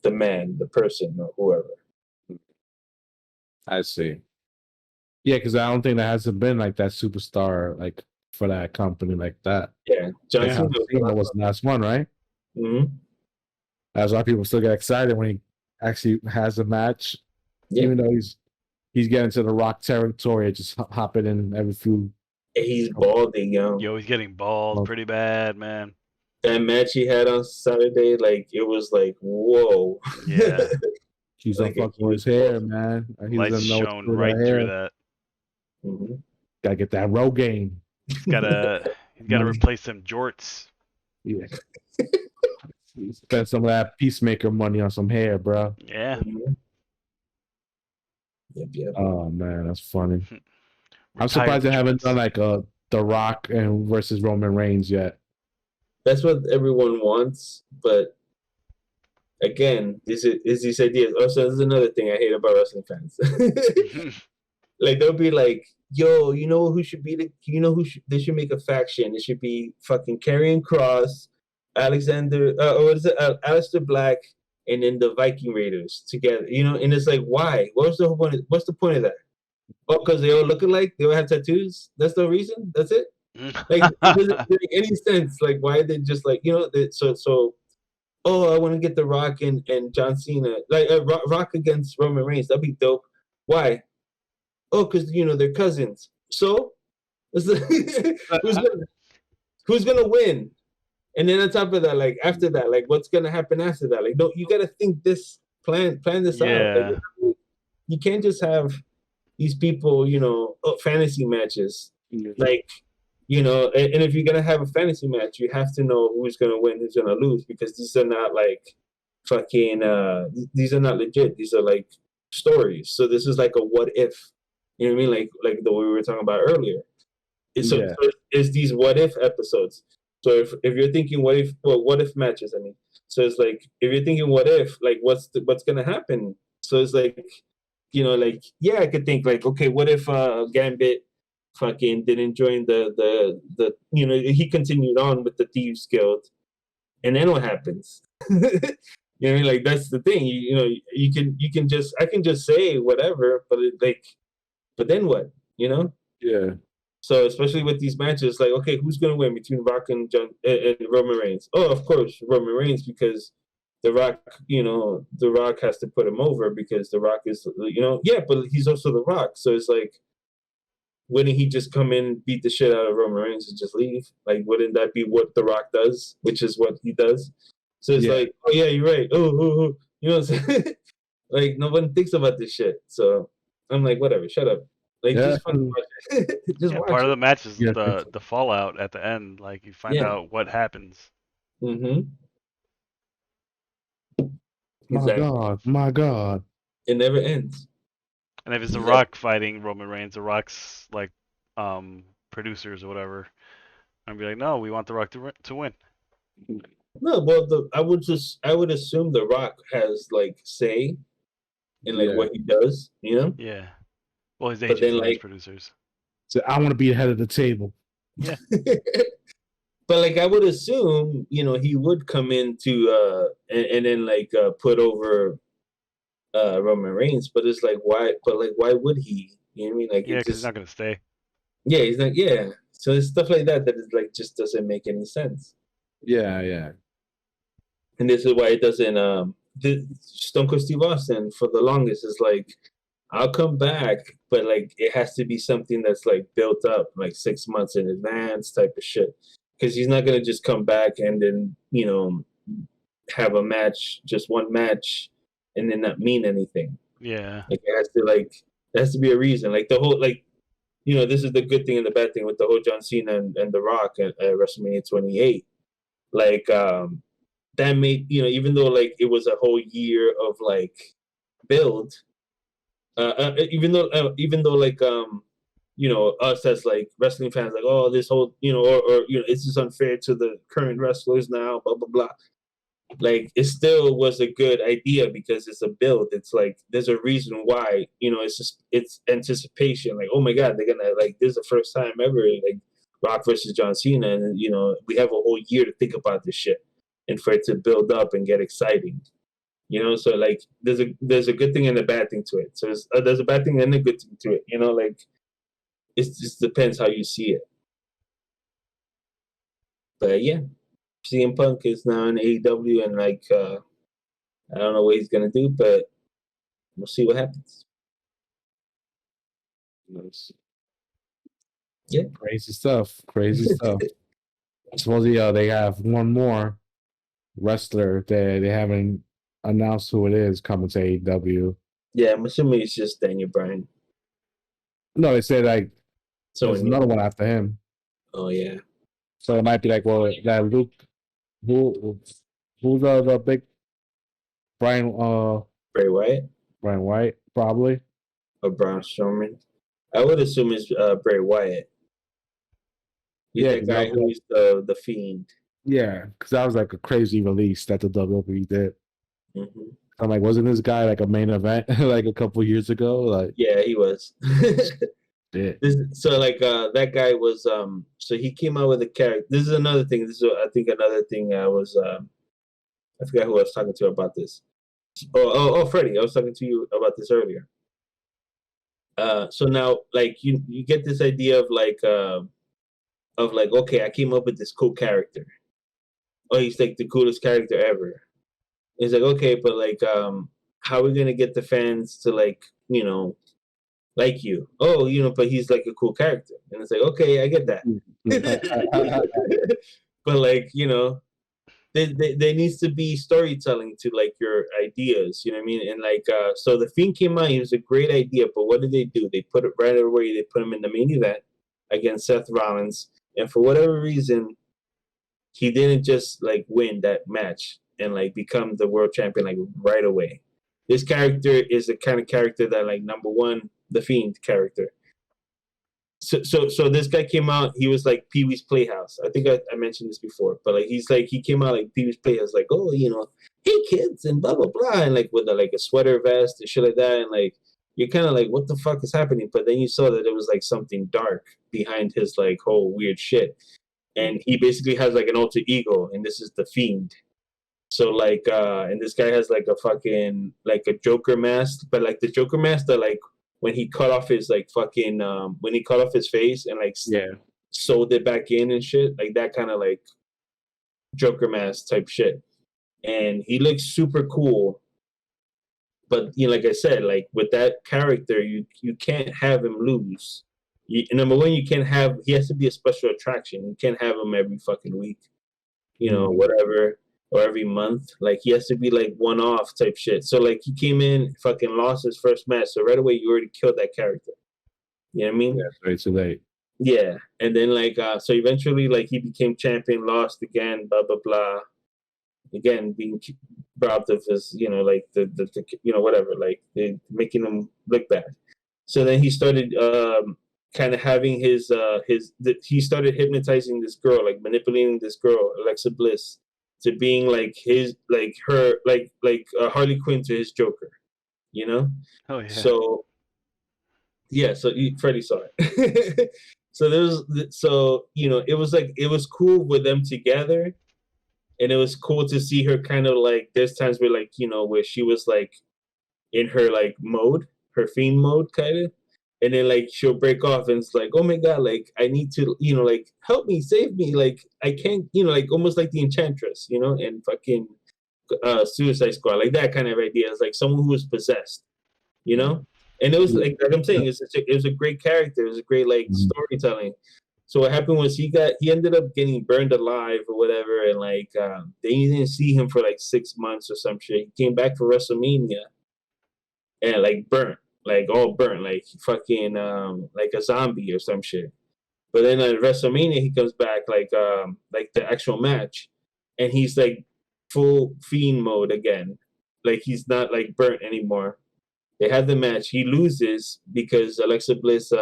the man, the person, or whoever. I see. Yeah, because I don't think there hasn't been like that superstar like for that company like that. Yeah, John Cena was the last one, right? Mm-hmm. That's why people still get excited when he actually has a match, even though he's getting to The Rock territory, just hopping in every few. He's balding, yo. Yo, he's getting bald pretty bad, man. That match he had on Saturday, like it was like, whoa. Yeah. He's like fucking with his hair, man. Lights shone right through that. Mm-hmm. Gotta get that Rogaine. He's gotta replace them jorts. Yeah. Spend some of that Peacemaker money on some hair, bro. Yeah. Mm-hmm. Yep. Oh man, that's funny. I'm surprised they haven't done like The Rock and versus Roman Reigns yet. That's what everyone wants, but again, is these ideas. Also, this is another thing I hate about wrestling fans. Like they'll be like, "Yo, you know who should be they should make a faction. It should be fucking Karrion Kross, Aleister Black, and then the Viking Raiders together. And it's like, why? What's the point of that? Oh, because they all look alike? They all have tattoos? That's the reason? That's it? Like, it doesn't make any sense. Like, why are they just like, so oh, I want to get The Rock and John Cena, like Rock against Roman Reigns. That'd be dope. Why? Oh, because they're cousins. So who's gonna who's gonna win? And then on top of that, like after that, like what's gonna happen after that? Like, don't you gotta think this plan this out. Yeah. Like, you can't just have these people, fantasy matches. Like, and if you're gonna have a fantasy match, you have to know who's gonna win, who's gonna lose, because these are not like fucking these are not legit. These are like stories. So this is like a what if. You know what I mean? Like the way we were talking about earlier. So it's these what if episodes. So if you're thinking what if matches, I mean. So it's like if you're thinking what if, like what's gonna happen? So it's like, like I could think like, okay, what if Gambit fucking didn't join the he continued on with the Thieves Guild, and then what happens? You know what I mean? Like that's the thing. You can just I can just say whatever, but then what? Yeah. So especially with these matches, like, okay, who's gonna win between Rock and Roman Reigns? Oh, of course, Roman Reigns, because The Rock, The Rock has to put him over because The Rock is, but he's also The Rock. So it's like, wouldn't he just come in, beat the shit out of Roman Reigns and just leave? Like, wouldn't that be what The Rock does, which is what he does? So it's like, oh yeah, you're right. Oh, you know what I'm saying? Like, no one thinks about this shit. So I'm like, whatever, shut up. Like, just fucking watch it. Just watch Part it. of the match is Yeah. the fallout at the end. Like you find out what happens. Mm-hmm. My God. It never ends. And if it's The Rock fighting Roman Reigns, The Rock's like producers or whatever, I'd be like, no, we want The Rock to win. No, well, I would assume The Rock has like say in like what he does, Yeah. Well, his But agents then, and his like- producers. So I want to be ahead of the table. But like I would assume, he would come into and then like put over Roman Reigns, but it's like why? But like why would he? You know what I mean? Like Yeah, it because just he's not gonna stay. he's like So it's stuff like that is like just doesn't make any sense. Yeah. And this is why it doesn't. Stone Cold Steve Austin for the longest is like, I'll come back, but like it has to be something that's like built up like 6 months in advance type of shit. Because he's not gonna just come back and then have a match, just one match, and then not mean anything. Yeah. Like it has to be a reason. Like the whole this is the good thing and the bad thing with the whole John Cena and The Rock at WrestleMania 28. Like that made even though like it was a whole year of like build. Even though like us as like wrestling fans like, oh, this whole or it's just unfair to the current wrestlers now, blah blah blah. Like it still was a good idea because it's a build. It's like there's a reason why it's anticipation. Like, oh my god, they're gonna like this is the first time ever like Rock versus John Cena, and we have a whole year to think about this shit and for it to build up and get exciting. So like there's a good thing and a bad thing to it. So there's a bad thing and a good thing to it. Like it just depends how you see it. But yeah, CM Punk is now in AEW, and like I don't know what he's gonna do, but we'll see what happens. Yeah, Crazy stuff. Supposedly, they have one more wrestler that they haven't announced who it is coming to AEW. Yeah, I'm assuming it's just Daniel Bryan. No, they said like So there's another one after him. Oh yeah. So it might be like, well, that Luke, who's the big Brian Bray Wyatt Brian White probably. or Braun Strowman. I would assume it's Bray Wyatt. He's Yeah, the guy who's the Fiend. Yeah, because that was like a crazy release that the WWE did. Mm-hmm. I'm like, wasn't this guy like a main event like a couple years ago? Like, Yeah, he was. yeah. So like that guy was so he came out with a character. This is another thing. This is I think another thing I forgot who I was talking to about this. Oh, Freddie, I was talking to you about this earlier. So now like you get this idea of like okay, I came up with this cool character. Oh, he's like the coolest character ever. It's like, okay, but like, how are we gonna get the fans to like, like you? Oh, but he's like a cool character, and it's like, okay, I get that. But like, there needs to be storytelling to like your ideas, you know what I mean? And like, so the Fiend came out, he was a great idea, but what did they do? They put it right away. They put him in the main event against Seth Rollins, and for whatever reason, he didn't just like win that match and like become the world champion like right away. This character is the kind of character that like, number one, the Fiend character. So this guy came out. He was like Pee-wee's Playhouse. I think I mentioned this before, but like he came out like Pee-wee's Playhouse, like, oh, hey kids and blah blah blah, and like with like a sweater vest and shit like that, and like you're kind of like, what the fuck is happening? But then you saw that it was like something dark behind his like whole weird shit, and he basically has like an alter ego, and this is the Fiend. So like, and this guy has like a fucking like a Joker mask, but like the Joker mask that like when he cut off his like fucking when he cut off his face and like sewed it back in and shit, like that kind of like Joker mask type shit. And he looks super cool. But like I said, like with that character, you can't have him lose. Number one, he has to be a special attraction. You can't have him every fucking week, whatever, or every month. Like he has to be like one-off type shit. So like he came in, fucking lost his first match, so right away you already killed that character. You know what I mean? Yeah, right. So late. Yeah, and then like so eventually like he became champion, lost again, blah blah blah. Again, being robbed of his, like the whatever, like making him look bad. So then he started kind of having he started hypnotizing this girl, like manipulating this girl, Alexa Bliss, to being like her Harley Quinn to his Joker, Oh yeah. So yeah, so Freddie saw it. So it was like, it was cool with them together, and it was cool to see her kind of like, there's times where like, where she was like in her like mode, her Fiend mode kind of, and then like she'll break off and it's like, oh my god, like I need to, like help me, save me, like I can't, like almost like the Enchantress, and fucking Suicide Squad, like that kind of idea. It's like someone who was possessed, and it was like I'm saying, it was a great character, it was a great like storytelling. So what happened was he ended up getting burned alive or whatever, and like they didn't see him for like 6 months or some shit. He came back for WrestleMania and like burnt, like all burnt, like fucking like a zombie or some shit. But then at WrestleMania he comes back like the actual match, and he's like full Fiend mode again. Like he's not like burnt anymore. They have the match. He loses because Alexa Bliss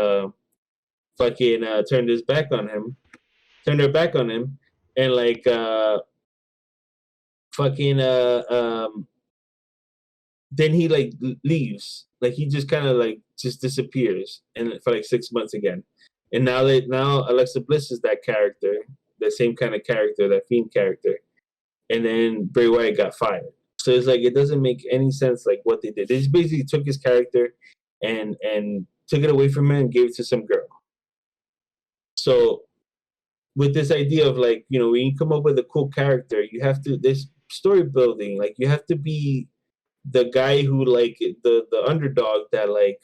fucking turned her back on him, and like fucking then he like leaves, like he just kind of like just disappears, and for like 6 months again. And now Alexa Bliss is that character, the same kind of character, that Fiend character, and then Bray Wyatt got fired. So it's like, it doesn't make any sense like what they did. They just basically took his character and took it away from him and gave it to some girl. So with this idea of like, when you come up with a cool character, you have to, this story building, like you have to be the guy who like the underdog that like,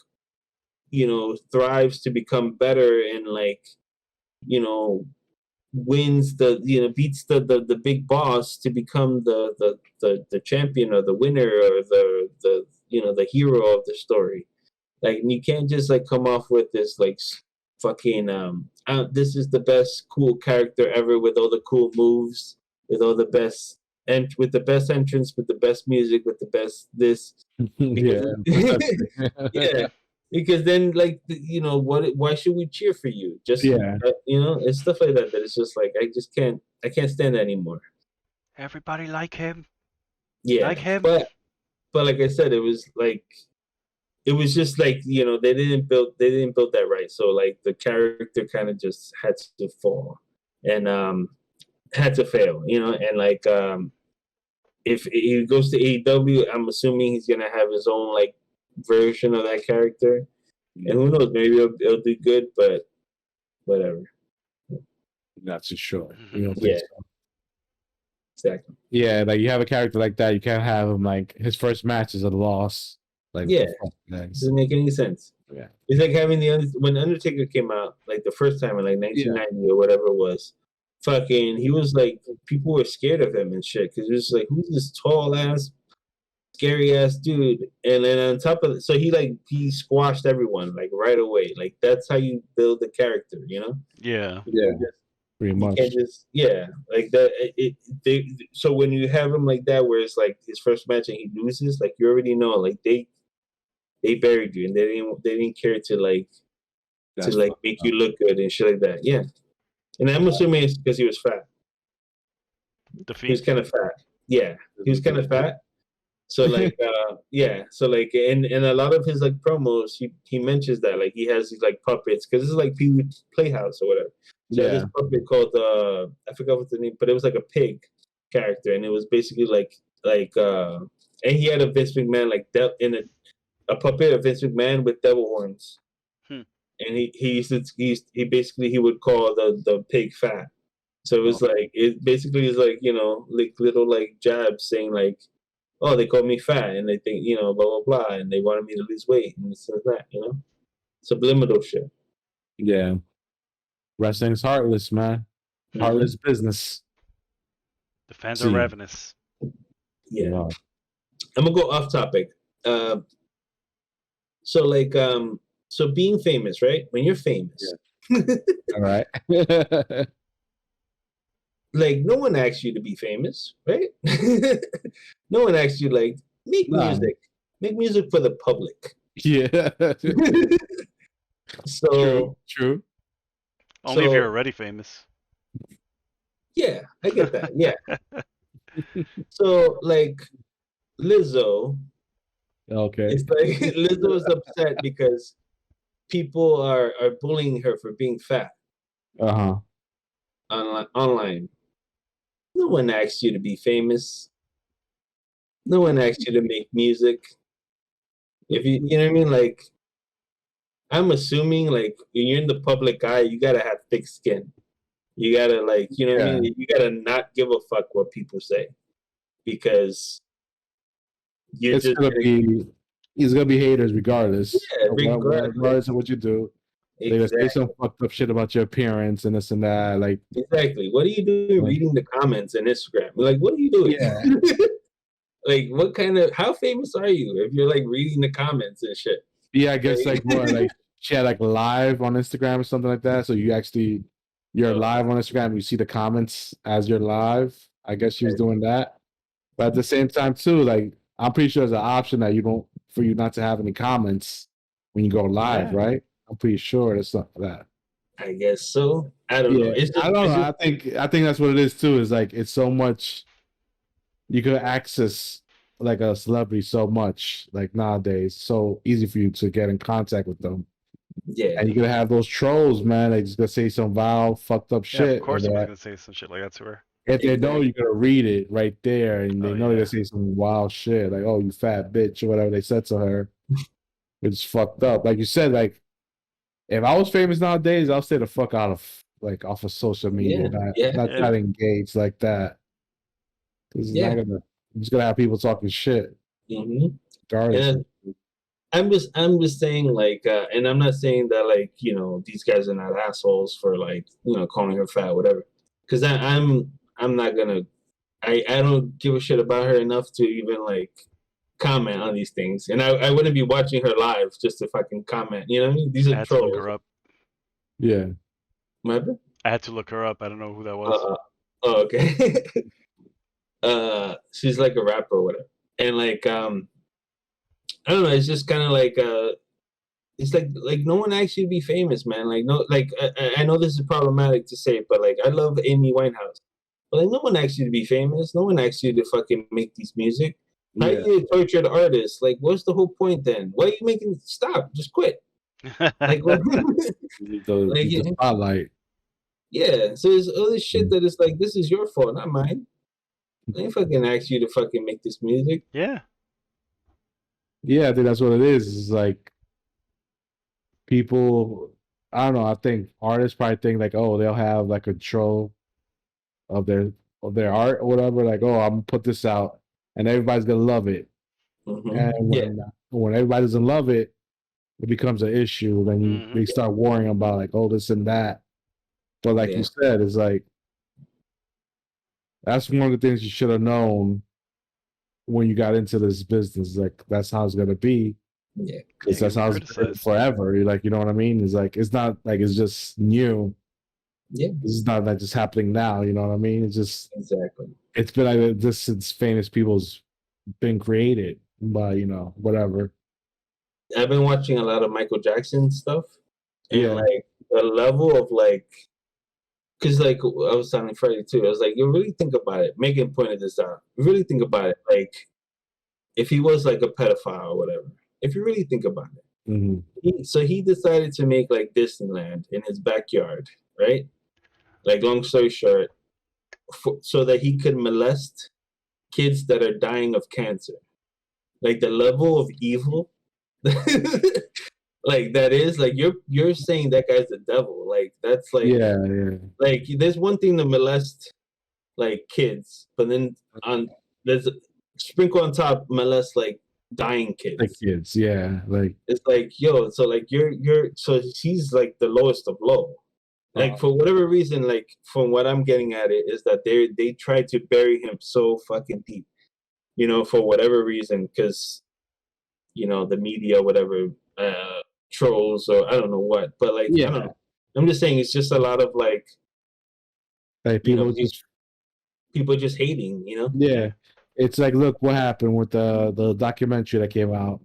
thrives to become better and like, wins beats the big boss to become the champion or the winner or the hero of the story. Like, you can't just like come off with this like fucking this is the best cool character ever with all the cool moves, with all the best with the best entrance, with the best music, with the best this. Yeah. Because then, like, why should we cheer for you? Just it's stuff like that it's just like, I can't stand that anymore. Everybody like him. Yeah, like him. But like I said, it was just like, they didn't build that right. So like the character kind of just had to fall and had to fail, and like if he goes to AEW, I'm assuming he's gonna have his own like version of that character, and who knows, maybe it'll do good, but whatever. Not so sure. Yeah. exactly. Yeah, like you have a character like that, you can't have him like his first match is a loss. Like, Yeah. the fuck, guys. Doesn't make any sense. Yeah. It's like having when Undertaker came out, like the first time in like 1990 or whatever it was. Fucking, he was like, people were scared of him and shit because it was like, who's this tall ass, scary ass dude? And then on top of it, so he squashed everyone like right away. Like that's how you build the character, you know? Yeah. Yeah. You Pretty you much. can't just like that. So when you have him like that, where it's like his first match and he loses, like you already know, like they buried you and they didn't care to like That's make fucked you look good and shit like that. Yeah, and I'm assuming it's because he was fat. The He was Fiend. kind of fat. Yeah, he was kind of fat. So like, so like, in a lot of his like promos, he mentions that like he has these like puppets because this is like Pee Wee Playhouse or whatever. So Yeah. this puppet called I forgot what the name, but it was like a pig character, and it was basically and he had a Vince McMahon like a puppet of Vince McMahon with devil horns. Hmm. And he basically he would call the pig fat. So it was like it basically is like like little like jabs saying like, oh, they call me fat and they think blah blah blah and they wanted me to lose weight and this and that subliminal shit. Yeah. Wrestling's heartless, man. Heartless business. The fans See. are ravenous. Yeah. Wow. I'm gonna go off topic. So like so being famous, right? When you're famous, All right. like no one asks you to be famous, right? No one asks you like make music for the public. Yeah. So True. Only if you're already famous. yeah, I get that. Yeah. So like Lizzo, Okay. it's like Lizzo is upset because people are bullying her for being fat Uh-huh. online. No one asked you to be famous. No one asked you to make music. If you know what I mean, like I'm assuming like when you're in the public eye, you gotta have thick skin. You gotta like, you know what I mean? You gotta not give a fuck what people say. Because you're It's just gonna be he's gonna be haters regardless. Yeah, Regardless of what you do. They're gonna say exactly. some fucked up shit about your appearance and this and that. Like Exactly. What are you doing Like- reading the comments on Instagram? Like, what are you doing? Yeah. Like, how famous are you if you're like reading the comments and shit? yeah, I guess like more like she had like live on Instagram or something like that. So you're live on Instagram, you see the comments as you're live. I guess she was doing that. But at the same time too, like I'm pretty sure there's an option that for you not to have any comments when you go live, Yeah. right? I'm pretty sure there's something for that. I guess so. I don't know. It's just, I don't it's know. just- I think that's what it is too. Is like it's so much you could access like a celebrity so much like nowadays. So easy for you to get in contact with them. yeah. And you're gonna have those trolls, man. They just gonna say some vile, fucked up Yeah, shit. of course and somebody's that- gonna say some shit like that to her. if they know Exactly. you're gonna read it right there, and they Oh, know they're yeah. gonna say some wild shit, like "Oh, you fat bitch" or whatever they said to her, it's fucked up. Like you said, like if I was famous nowadays, I'll stay the fuck out of off of social media, not Yeah. try to engage like that. Because it's not gonna, you're just gonna have people talking shit. hmm Regardless. And I'm just saying like, and I'm not saying that like these guys are not assholes for like calling her fat, whatever. Because I'm not gonna. I don't give a shit about her enough to even like comment on these things, and I wouldn't be watching her live just if I can comment. You know what I mean? These I are had to look trolls. her up. Yeah. Remember? I had to look her up. I don't know who that was. Oh, okay. She's like a rapper or whatever, and like I don't know. It's just kind of like it's like no one actually be famous, man. Like no, like I know this is problematic to say, but like I love Amy Winehouse, but like no one actually to be famous. No one actually to fucking make these music. How you a tortured artist? Like, what's the whole point then? Why are you making? Stop! Just quit. Like, You need the spotlight. yeah. So there's all this shit that is like, this is your fault, not mine. I ain't fucking asked you to fucking make this music. Yeah. Yeah, I think that's what it is. It's like people, I don't know. I think artists probably think like, oh, they'll have like control of their their art or whatever. Like, oh, I'm gonna put this out, and everybody's gonna love it. And Yeah, when everybody doesn't love it, it becomes an issue. Then they start worrying about like, oh, this and that. But like you said, it's like that's one of the things you should have known when you got into this business. Like that's how it's gonna be. yeah, Because that's how it's been forever. You're like, you know what I mean? It's like it's not like it's just new. yeah. This is not like just happening now. You know what I mean? It's just Exactly. it's been like this since famous people's been created by whatever. I've been watching a lot of Michael Jackson stuff, and Yeah. like the level of like, because like I was telling Freddie too, I was like, you really think about it. Megan pointed this out. You really think about it, like if he was like a pedophile or whatever. If you really think about it, he decided to make like Disneyland in his backyard, right? Like long story short, so that he could molest kids that are dying of cancer. Like the level of evil. Like that is like you're saying that guy's the devil. Like that's like yeah. like there's one thing to molest like kids, but then there's sprinkle on top molest like dying kids. Like kids, yeah. Like it's like yo, so like you're so he's like the lowest of low. Like for whatever reason, like from what I'm getting at it is that they try to bury him so fucking deep, for whatever reason, because the media, whatever, trolls or I don't know what, but like I don't know. I'm just saying it's just a lot of like people just hating, Yeah, it's like look what happened with the documentary that came out,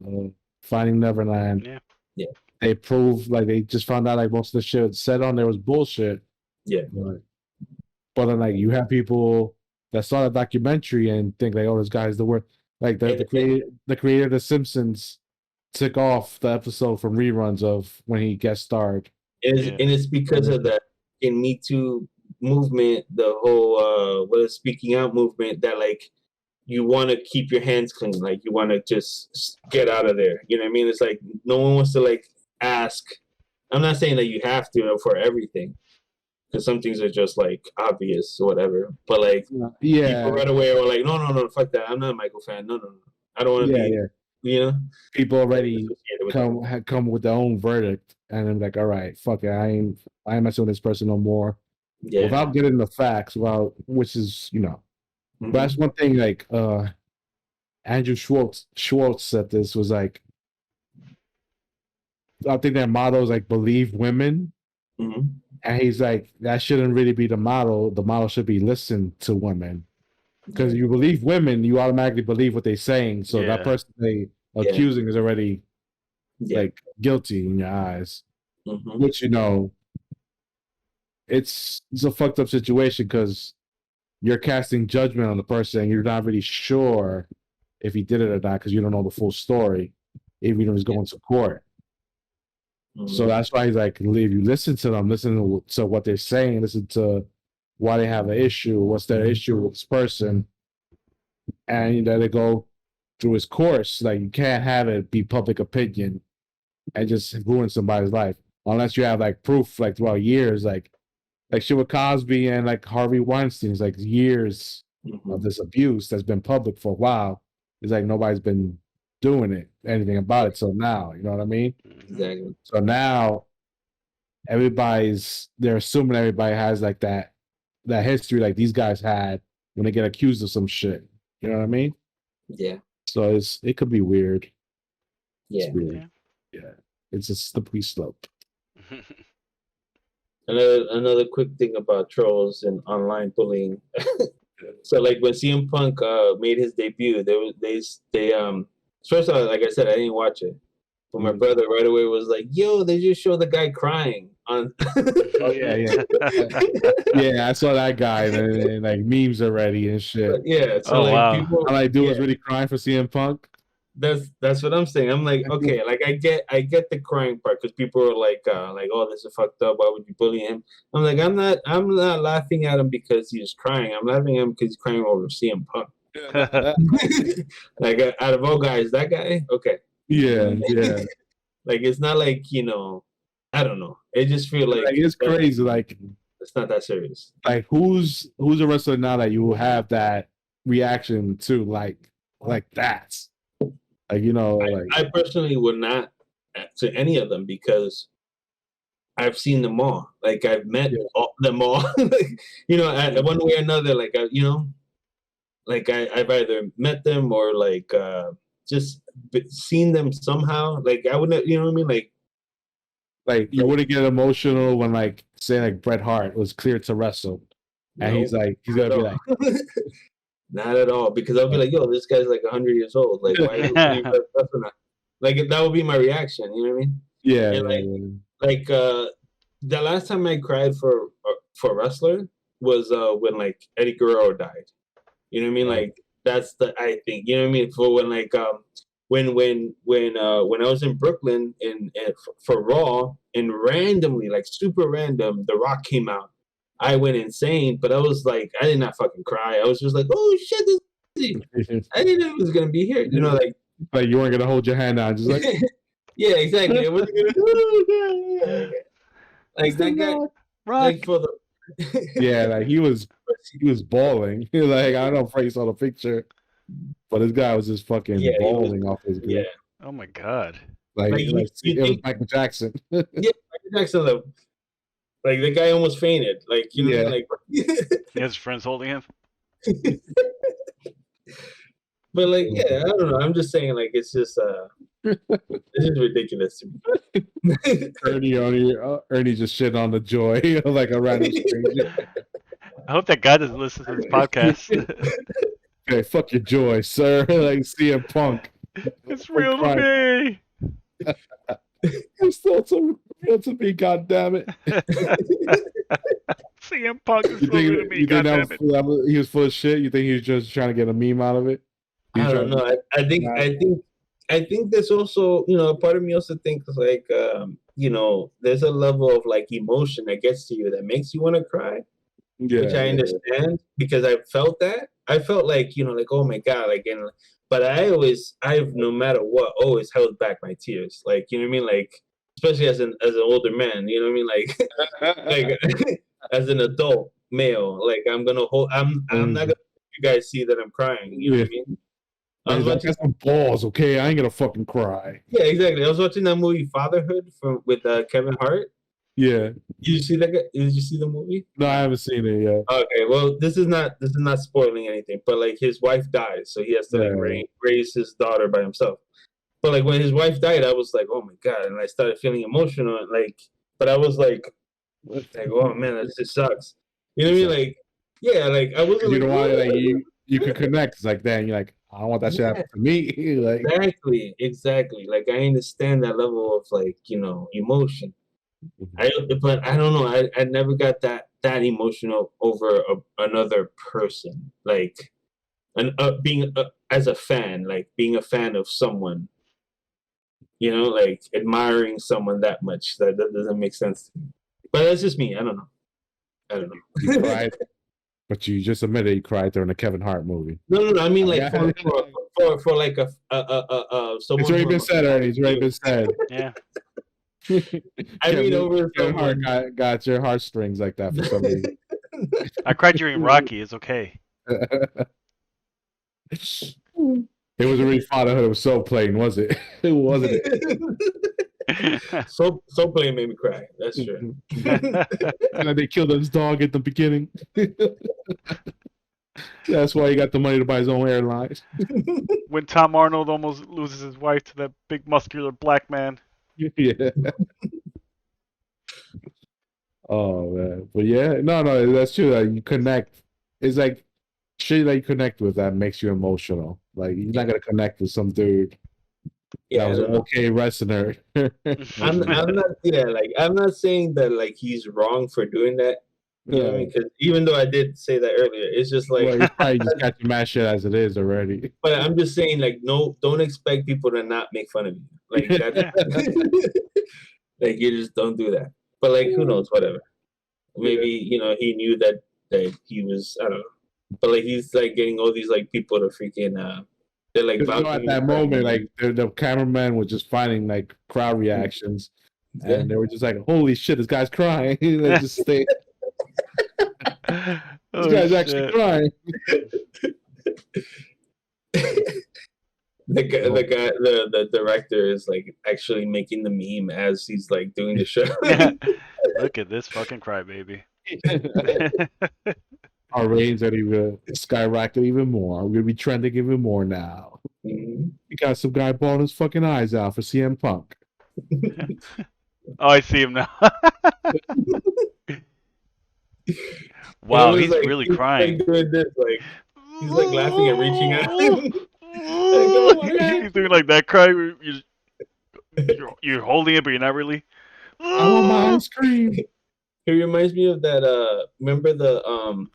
Finding Neverland. Yeah. They proved like they just found out like most of the shit said on there was bullshit. Yeah. But then like you have people that saw the documentary and think like, oh, this guy's the worst. Like the creator of The Simpsons took off the episode from reruns of when he guest starred. And it's because of that in Me Too movement, the whole speaking out movement, that like you want to keep your hands clean, like you want to just get out of there. You know what I mean? It's like no one wants to like ask. I'm not saying that you have to for everything, because some things are just like obvious or whatever. But like people right away are like, no, fuck that. I'm not a Michael fan. No. I don't want to be. Yeah. People already come with their own verdict, and I'm like, all right, fuck it, I ain't messing with this person no more. Yeah. Without getting the facts, which is but that's one thing. Like Andrew Schwartz said this was like, I think their motto is like believe women, and he's like that shouldn't really be the motto. The motto should be listen to women. Because you believe women, you automatically believe what they're saying. So that person they accusing is already like guilty in your eyes. Which it's a fucked up situation because you're casting judgment on the person and you're not really sure if he did it or not because you don't know the full story, even if he's going to court. So that's why he's like, if you listen to them, listen to what they're saying, listen to why they have an issue, what's their issue with this person, and they go through his course. Like you can't have it be public opinion and just ruin somebody's life unless you have like proof, like throughout years, like shit with Cosby and like Harvey Weinstein's like years of this abuse that's been public for a while. It's like nobody's been doing anything about it. So now, you know what I mean? Exactly. So now they're assuming everybody has like that history like these guys had when they get accused of some shit. You know what I mean? Yeah. So it could be weird. Yeah. It's weird. Yeah. It's a slippery slope. Another quick thing about trolls and online bullying. So like when CM Punk made his debut, they first of all, like I said, I didn't watch it. But my brother right away was like, yo, they just show the guy crying on Oh yeah. Yeah, I saw that guy and like memes already and shit. Yeah. So people, I'm like, dude was really crying for CM Punk. That's what I'm saying. I'm like, okay, like I get the crying part because people are like, oh, this is fucked up. Why would you bully him? I'm like, I'm not laughing at him because he's crying. I'm laughing at him because he's crying over CM Punk. Like out of all guys, that guy, okay. Yeah. Like it's not like I don't know. It just feel like it's crazy. Like It's not that serious. Like who's a wrestler now that you will have that reaction to like that? Like like I personally would not to any of them because I've seen them all. Like I've met them all. Like, one way or another. Like like I've either met them or like just seen them somehow. Like I wouldn't, you know what I mean? Like you wouldn't get emotional when like say like Bret Hart was cleared to wrestle, and he's no, like he's gonna be like, not at all, because I'll be like, yo, this guy's like 100 years old. Like why are you wrestling that? Like that would be my reaction. You know what I mean? yeah, And like the last time I cried for a wrestler was when like Eddie Guerrero died. You know what I mean? Like that's I think, you know what I mean? For when like when I was in Brooklyn and for Raw, and randomly, like super random, The Rock came out. I went insane, but I was like, I did not fucking cry. I was just like, oh shit, this I didn't know he was gonna be here. You know, like you weren't gonna hold your hand out, just like yeah, exactly. I wasn't gonna like that guy. Like for the yeah, like he was bawling. Like I don't know if you saw the picture, but this guy was just fucking bawling off his grief. Yeah. Oh my god. Like you it was Michael Jackson. Yeah, Michael Jackson. Like the guy almost fainted. Like you know, like he has friends holding him. But like, yeah, I don't know. I'm just saying, like, it's just this is ridiculous to me. Ernie just shit on the Joy like a random stranger. I hope that guy doesn't listen to this podcast. Okay, fuck your Joy, sir. Like CM Punk. It's real to me. It's still real to me, goddammit. CM Punk is so real to me, goddammit. He was full of shit? You think he was just trying to get a meme out of it? I don't know. I think there's also, a part of me also thinks like, there's a level of like emotion that gets to you that makes you want to cry, which I understand because I felt that. I felt like, like, oh my God, like, but I've no matter what, always held back my tears. Like, you know what I mean? Like, especially as an older man, you know what I mean? Like, like as an adult male, like I'm not gonna let you guys see that I'm crying. You know what I mean? I was watching some balls, okay? I ain't gonna fucking cry. Yeah, exactly. I was watching that movie Fatherhood with Kevin Hart. Yeah. Did you see that? Did you see the movie? No, I haven't seen it yet. Okay, well, this is not spoiling anything, but like his wife dies, so he has to like raise his daughter by himself. But like when his wife died, I was like, oh my God, and I started feeling emotional, like, but I was like, oh man, that just sucks. You know what I mean? Like, yeah, like I wasn't. You know why? Like you could connect. It's like then you're like, I don't want that shit to happen to me. Like exactly. Like I understand that level of like emotion. But I don't know. I never got that emotional over another person. Like, and being as a fan, like being a fan of someone. Like admiring someone that much. That doesn't make sense to me. But that's just me. I don't know. You cried, but you just admitted you cried during the Kevin Hart movie. No. I mean, like for like a someone. It's already been said, Ernie. It's already been said. Yeah. I mean, over Kevin Hart got your heartstrings like that for some reason. I cried during Rocky. It's okay. It wasn't really fatherhood. It was so plain, was it? It wasn't it. So plain made me cry. That's true. And they killed his dog at the beginning. That's why he got the money to buy his own airlines. When Tom Arnold almost loses his wife to that big muscular black man. Yeah. Oh man, but yeah, no, that's true. Like you connect. It's like shit that you connect with that makes you emotional. Like you're not gonna connect with some dude that was an okay wrestler. I'm not. Yeah, like I'm not saying that like he's wrong for doing that. You know, because even though I did say that earlier, it's just like he's probably just catching mad shit as it is already. But I'm just saying, like, no, don't expect people to not make fun of you. Like that. Like you just don't do that. But like, who knows? Whatever. Maybe he knew that he was. I don't know. But like he's like getting all these like people to freaking. They're like at that moment, like the cameraman was just finding like crowd reactions, and they were just like, "Holy shit, this guy's crying!" They just stay. This Oh, guy's actually shit. crying. The director is like actually making the meme as he's like doing the show. Look at this fucking crybaby. Our ratings are even skyrocket even more. We're gonna be trending even more now. Mhm. You got some guy bawling his fucking eyes out for CM Punk. Oh, I see him now. And Wow, it was he's like, really he was, crying. like doing this, like he's like laughing and reaching out. He's doing like that cry. Where you're holding it, but you're not really. I want my ice cream. It reminds me of that. Remember the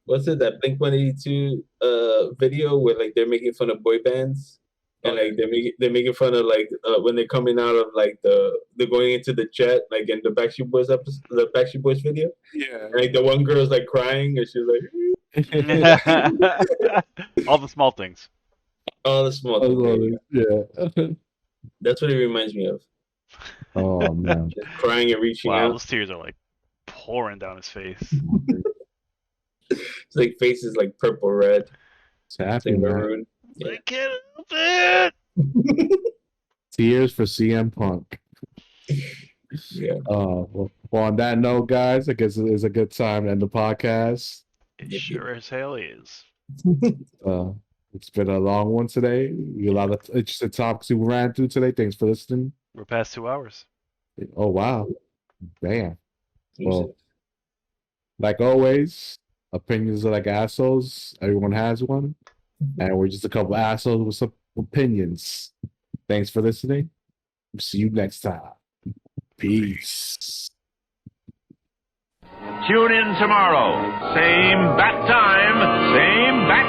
what's it, that Blink-182 video where like they're making fun of boy bands, and like they're making fun of like when they're coming out of like they're going into the jet, like in the Backstreet Boys episode, the Backstreet Boys video. Yeah. And, like the one girl's like crying and she's like All the small things. all the small I things. love it. Yeah. That's what it reminds me of. Oh man. Just crying and reaching Wow, out. those tears are like pouring down his face. It's like faces like purple, red, It's like happening, man. maroon. Yeah. I can't help it. Tears for CM Punk. Yeah. Well, on that note, guys, I guess it is a good time to end the podcast. It sure as hell is. It's been a long one today. We got a lot of interesting topics we ran through today. Thanks for listening. We're past 2 hours. Oh wow, damn. Well, like always, opinions are like assholes. Everyone has one, and we're just a couple assholes with some opinions. Thanks for listening. See you next time. Peace. Tune in tomorrow. Same bat time, same bat